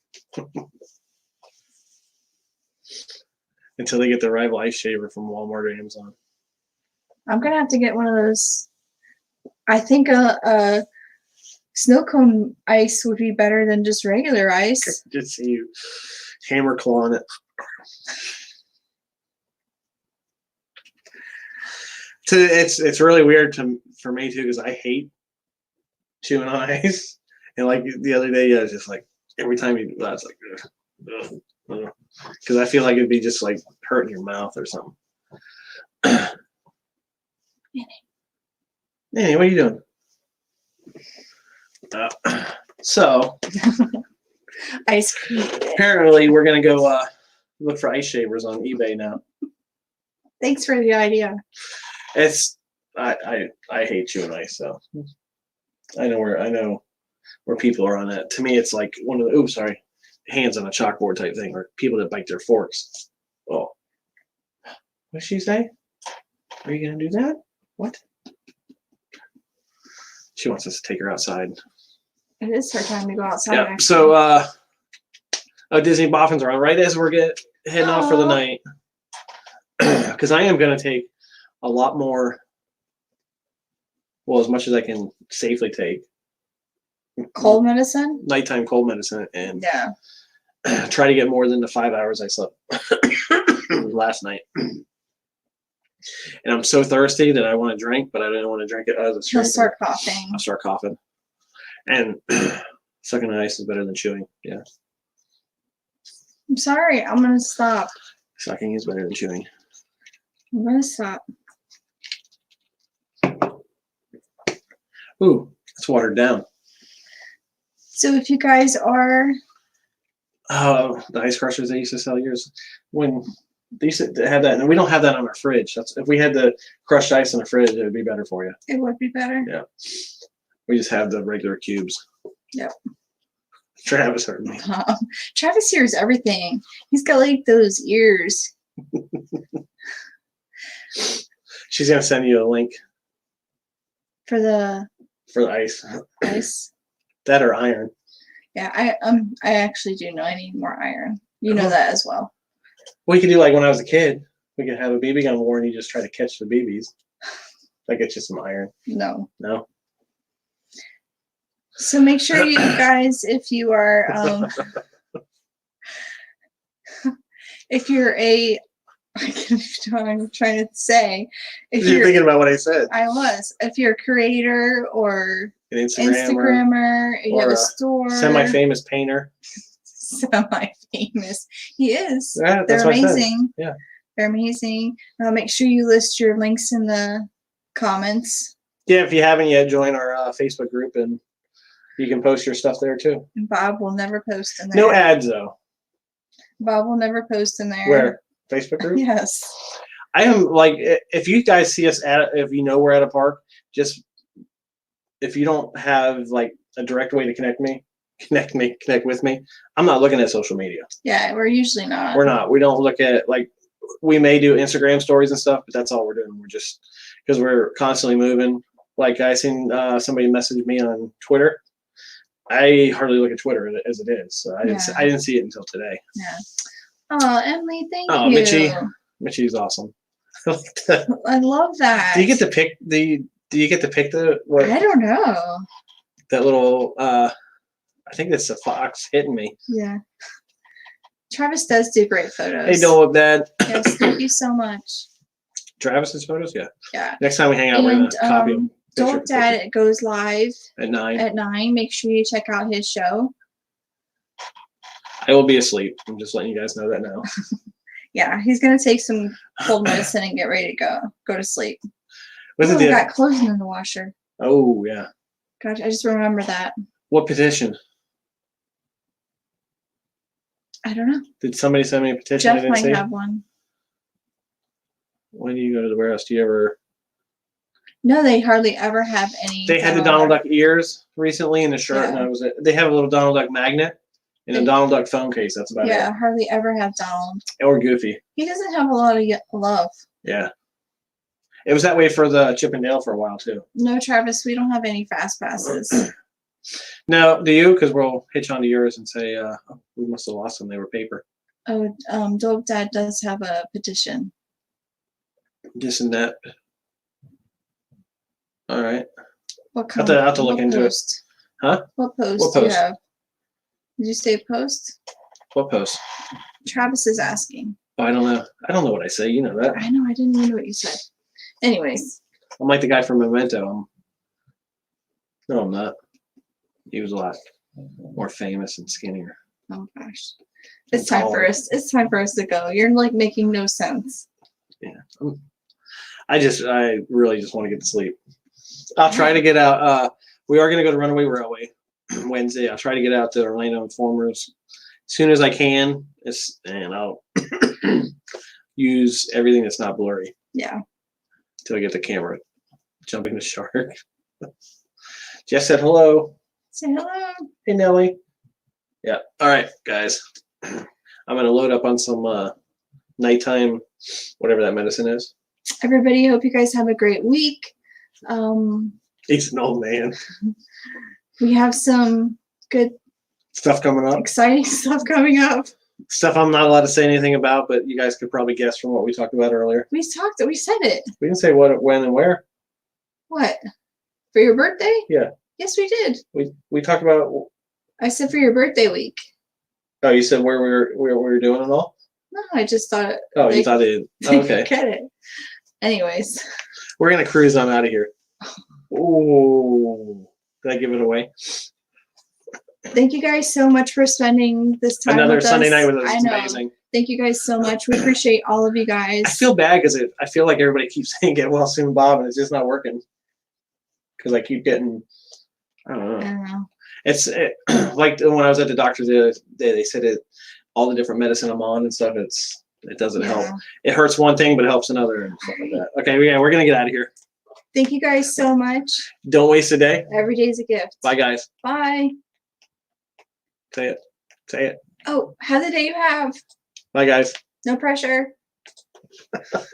Until they get the rival ice shaver from Walmart or Amazon. I'm going to have to get one of those. I think a snow cone ice would be better than just regular ice. Just see you hammer clawing it. It's really weird for me too because I hate chewing on ice, And like the other day, yeah, it's just like every time you, I was like, because I feel like it'd be just like hurting your mouth or something. Annie, what are you doing? So ice cream. apparently we're gonna go look for ice shavers on eBay now. Thanks for the idea. It's I hate chewing ice, so I know where people are on that. To me, it's like one of the hands on a chalkboard type thing, or people that bite their forks. Oh, what did she say? Are you gonna do that? What? She wants us to take her outside. It is her time to go outside. Yeah. Actually. So Disney Boffins are on right as we're heading off for the night. Because I am gonna take a lot more. Well, as much as I can safely take. Cold medicine? Nighttime cold medicine, and yeah. Try to get more than the 5 hours I slept last night. And I'm so thirsty that I want to drink, but I didn't want to drink it as a You'll start coughing. I'll start coughing. And sucking on ice is better than chewing. Yeah. I'm sorry. I'm going to stop. Sucking is better than chewing. I'm going to stop. Ooh, it's watered down. So if you guys are... Oh, the ice crushers they used to sell years when they used to have that, and we don't have that on our fridge. That's if we had the crushed ice in the fridge, it would be better for you. It would be better. Yeah, we just have the regular cubes. Yep. Travis heard me. Travis hears everything. He's got like those ears. She's gonna send you a link for the ice. Ice. That or iron. Yeah, I actually do know I need more iron. You know that as well. We could do like when I was a kid. We could have a BB gun war and you just try to catch the BBs. That gets you some iron. No. No. So make sure you guys, if you are, if you're a, I can't even know what I'm trying to say. If you're thinking about what I said. I was. If you're a creator or an Instagrammer, you have a store. Semi-famous painter. Semi-famous. He is. Yeah, They're amazing. Yeah. They're amazing. Make sure you list your links in the comments. Yeah, if you haven't yet, join our Facebook group and you can post your stuff there too. And Bob will never post in there. No ads though. Bob will never post in there. Where? Facebook group? Yes. I am like, if you guys see us if you know we're at a park, just if you don't have like a direct way to connect with me, I'm not looking at social media. Yeah, we're usually not. We're not. We don't look at like, we may do Instagram stories and stuff, but that's all we're doing. We're just, because we're constantly moving. Like I seen somebody message me on Twitter. I hardly look at Twitter as it is. So I didn't see it until today. Yeah. Oh, Emily, thank you. Oh, Mitchie's awesome. I love that. Do you get to pick do you get to pick what? I don't know. That little I think that's a fox hitting me. Yeah. Travis does do great photos. Hey, don't look bad. Yes, thank you so much. Travis's photos? Yeah. Yeah. Next time we hang out, we're gonna copy them. Don't Dad, it goes live at 9. At 9. Make sure you check out his show. I will be asleep. I'm just letting you guys know that now. Yeah, he's gonna take some cold medicine and get ready to go to sleep. We got clothes in the washer. Oh yeah. Gosh, I just remember that. What petition? I don't know. Did somebody send me a petition? Jeff might have one. When do you go to the warehouse? Do you ever? No, they hardly ever have any. They had the Donald Duck ears recently in the shirt, and that was it. They have a little Donald Duck magnet and a Donald Duck phone case. That's about it. Yeah, hardly ever have Donald. Or Goofy. He doesn't have a lot of love. Yeah. It was that way for the Chip and Dale for a while too. No, Travis, we don't have any fast passes. No, do you? Because we'll hitch onto yours and say, we must have lost them. They were paper. Oh, Dope Dad does have a petition. This and that. All right. What I have to look into it. Huh? What post do you have? Did you say post? What post? Travis is asking. Oh, I don't know. I don't know what I say. You know that. I know. I didn't even know what you said. Anyways. I'm like the guy from Memento. No, I'm not. He was a lot more famous and skinnier. Oh gosh. It's time for us. It's time for us to go. You're like making no sense. Yeah. I really just want to get to sleep. I'll try to get out. We are going to go to Runaway Railway Wednesday. I'll try to get out to Orlando Informers as soon as I can. And I'll use everything that's not blurry. Yeah. Until I get the camera jumping the shark. Jess said hello. Say hello. Hey, Nellie. Yeah. All right, guys. I'm going to load up on some nighttime, whatever that medicine is. Everybody, hope you guys have a great week. He's an old man. We have some good stuff coming up. Exciting stuff coming up. Stuff I'm not allowed to say anything about, but you guys could probably guess from what we talked about earlier. We said it. We didn't say what, when, and where. What? For your birthday? Yeah. Yes, we did. We talked about. I said for your birthday week. Oh, you said where we were doing it all? No, I just thought. Oh, you thought it. Oh, okay. Get it. Anyways. We're gonna cruise on out of here. Ooh, did I give it away? Thank you guys so much for spending this time Another with Sunday us. night with us. I It's know. amazing. Thank you guys so much. We appreciate all of you guys. I feel bad because I feel like everybody keeps saying get well soon, Bob, and it's just not working. Because I keep getting, I don't know. It's like when I was at the doctor's the other day, they said all the different medicine I'm on and stuff, it doesn't help. It hurts one thing, but it helps another and stuff like that. Okay, we're going to get out of here. Thank you guys so much. Don't waste a day. Every day's a gift. Bye, guys. Bye. Say it. Say it. Oh, have the day you have. Bye, guys. No pressure.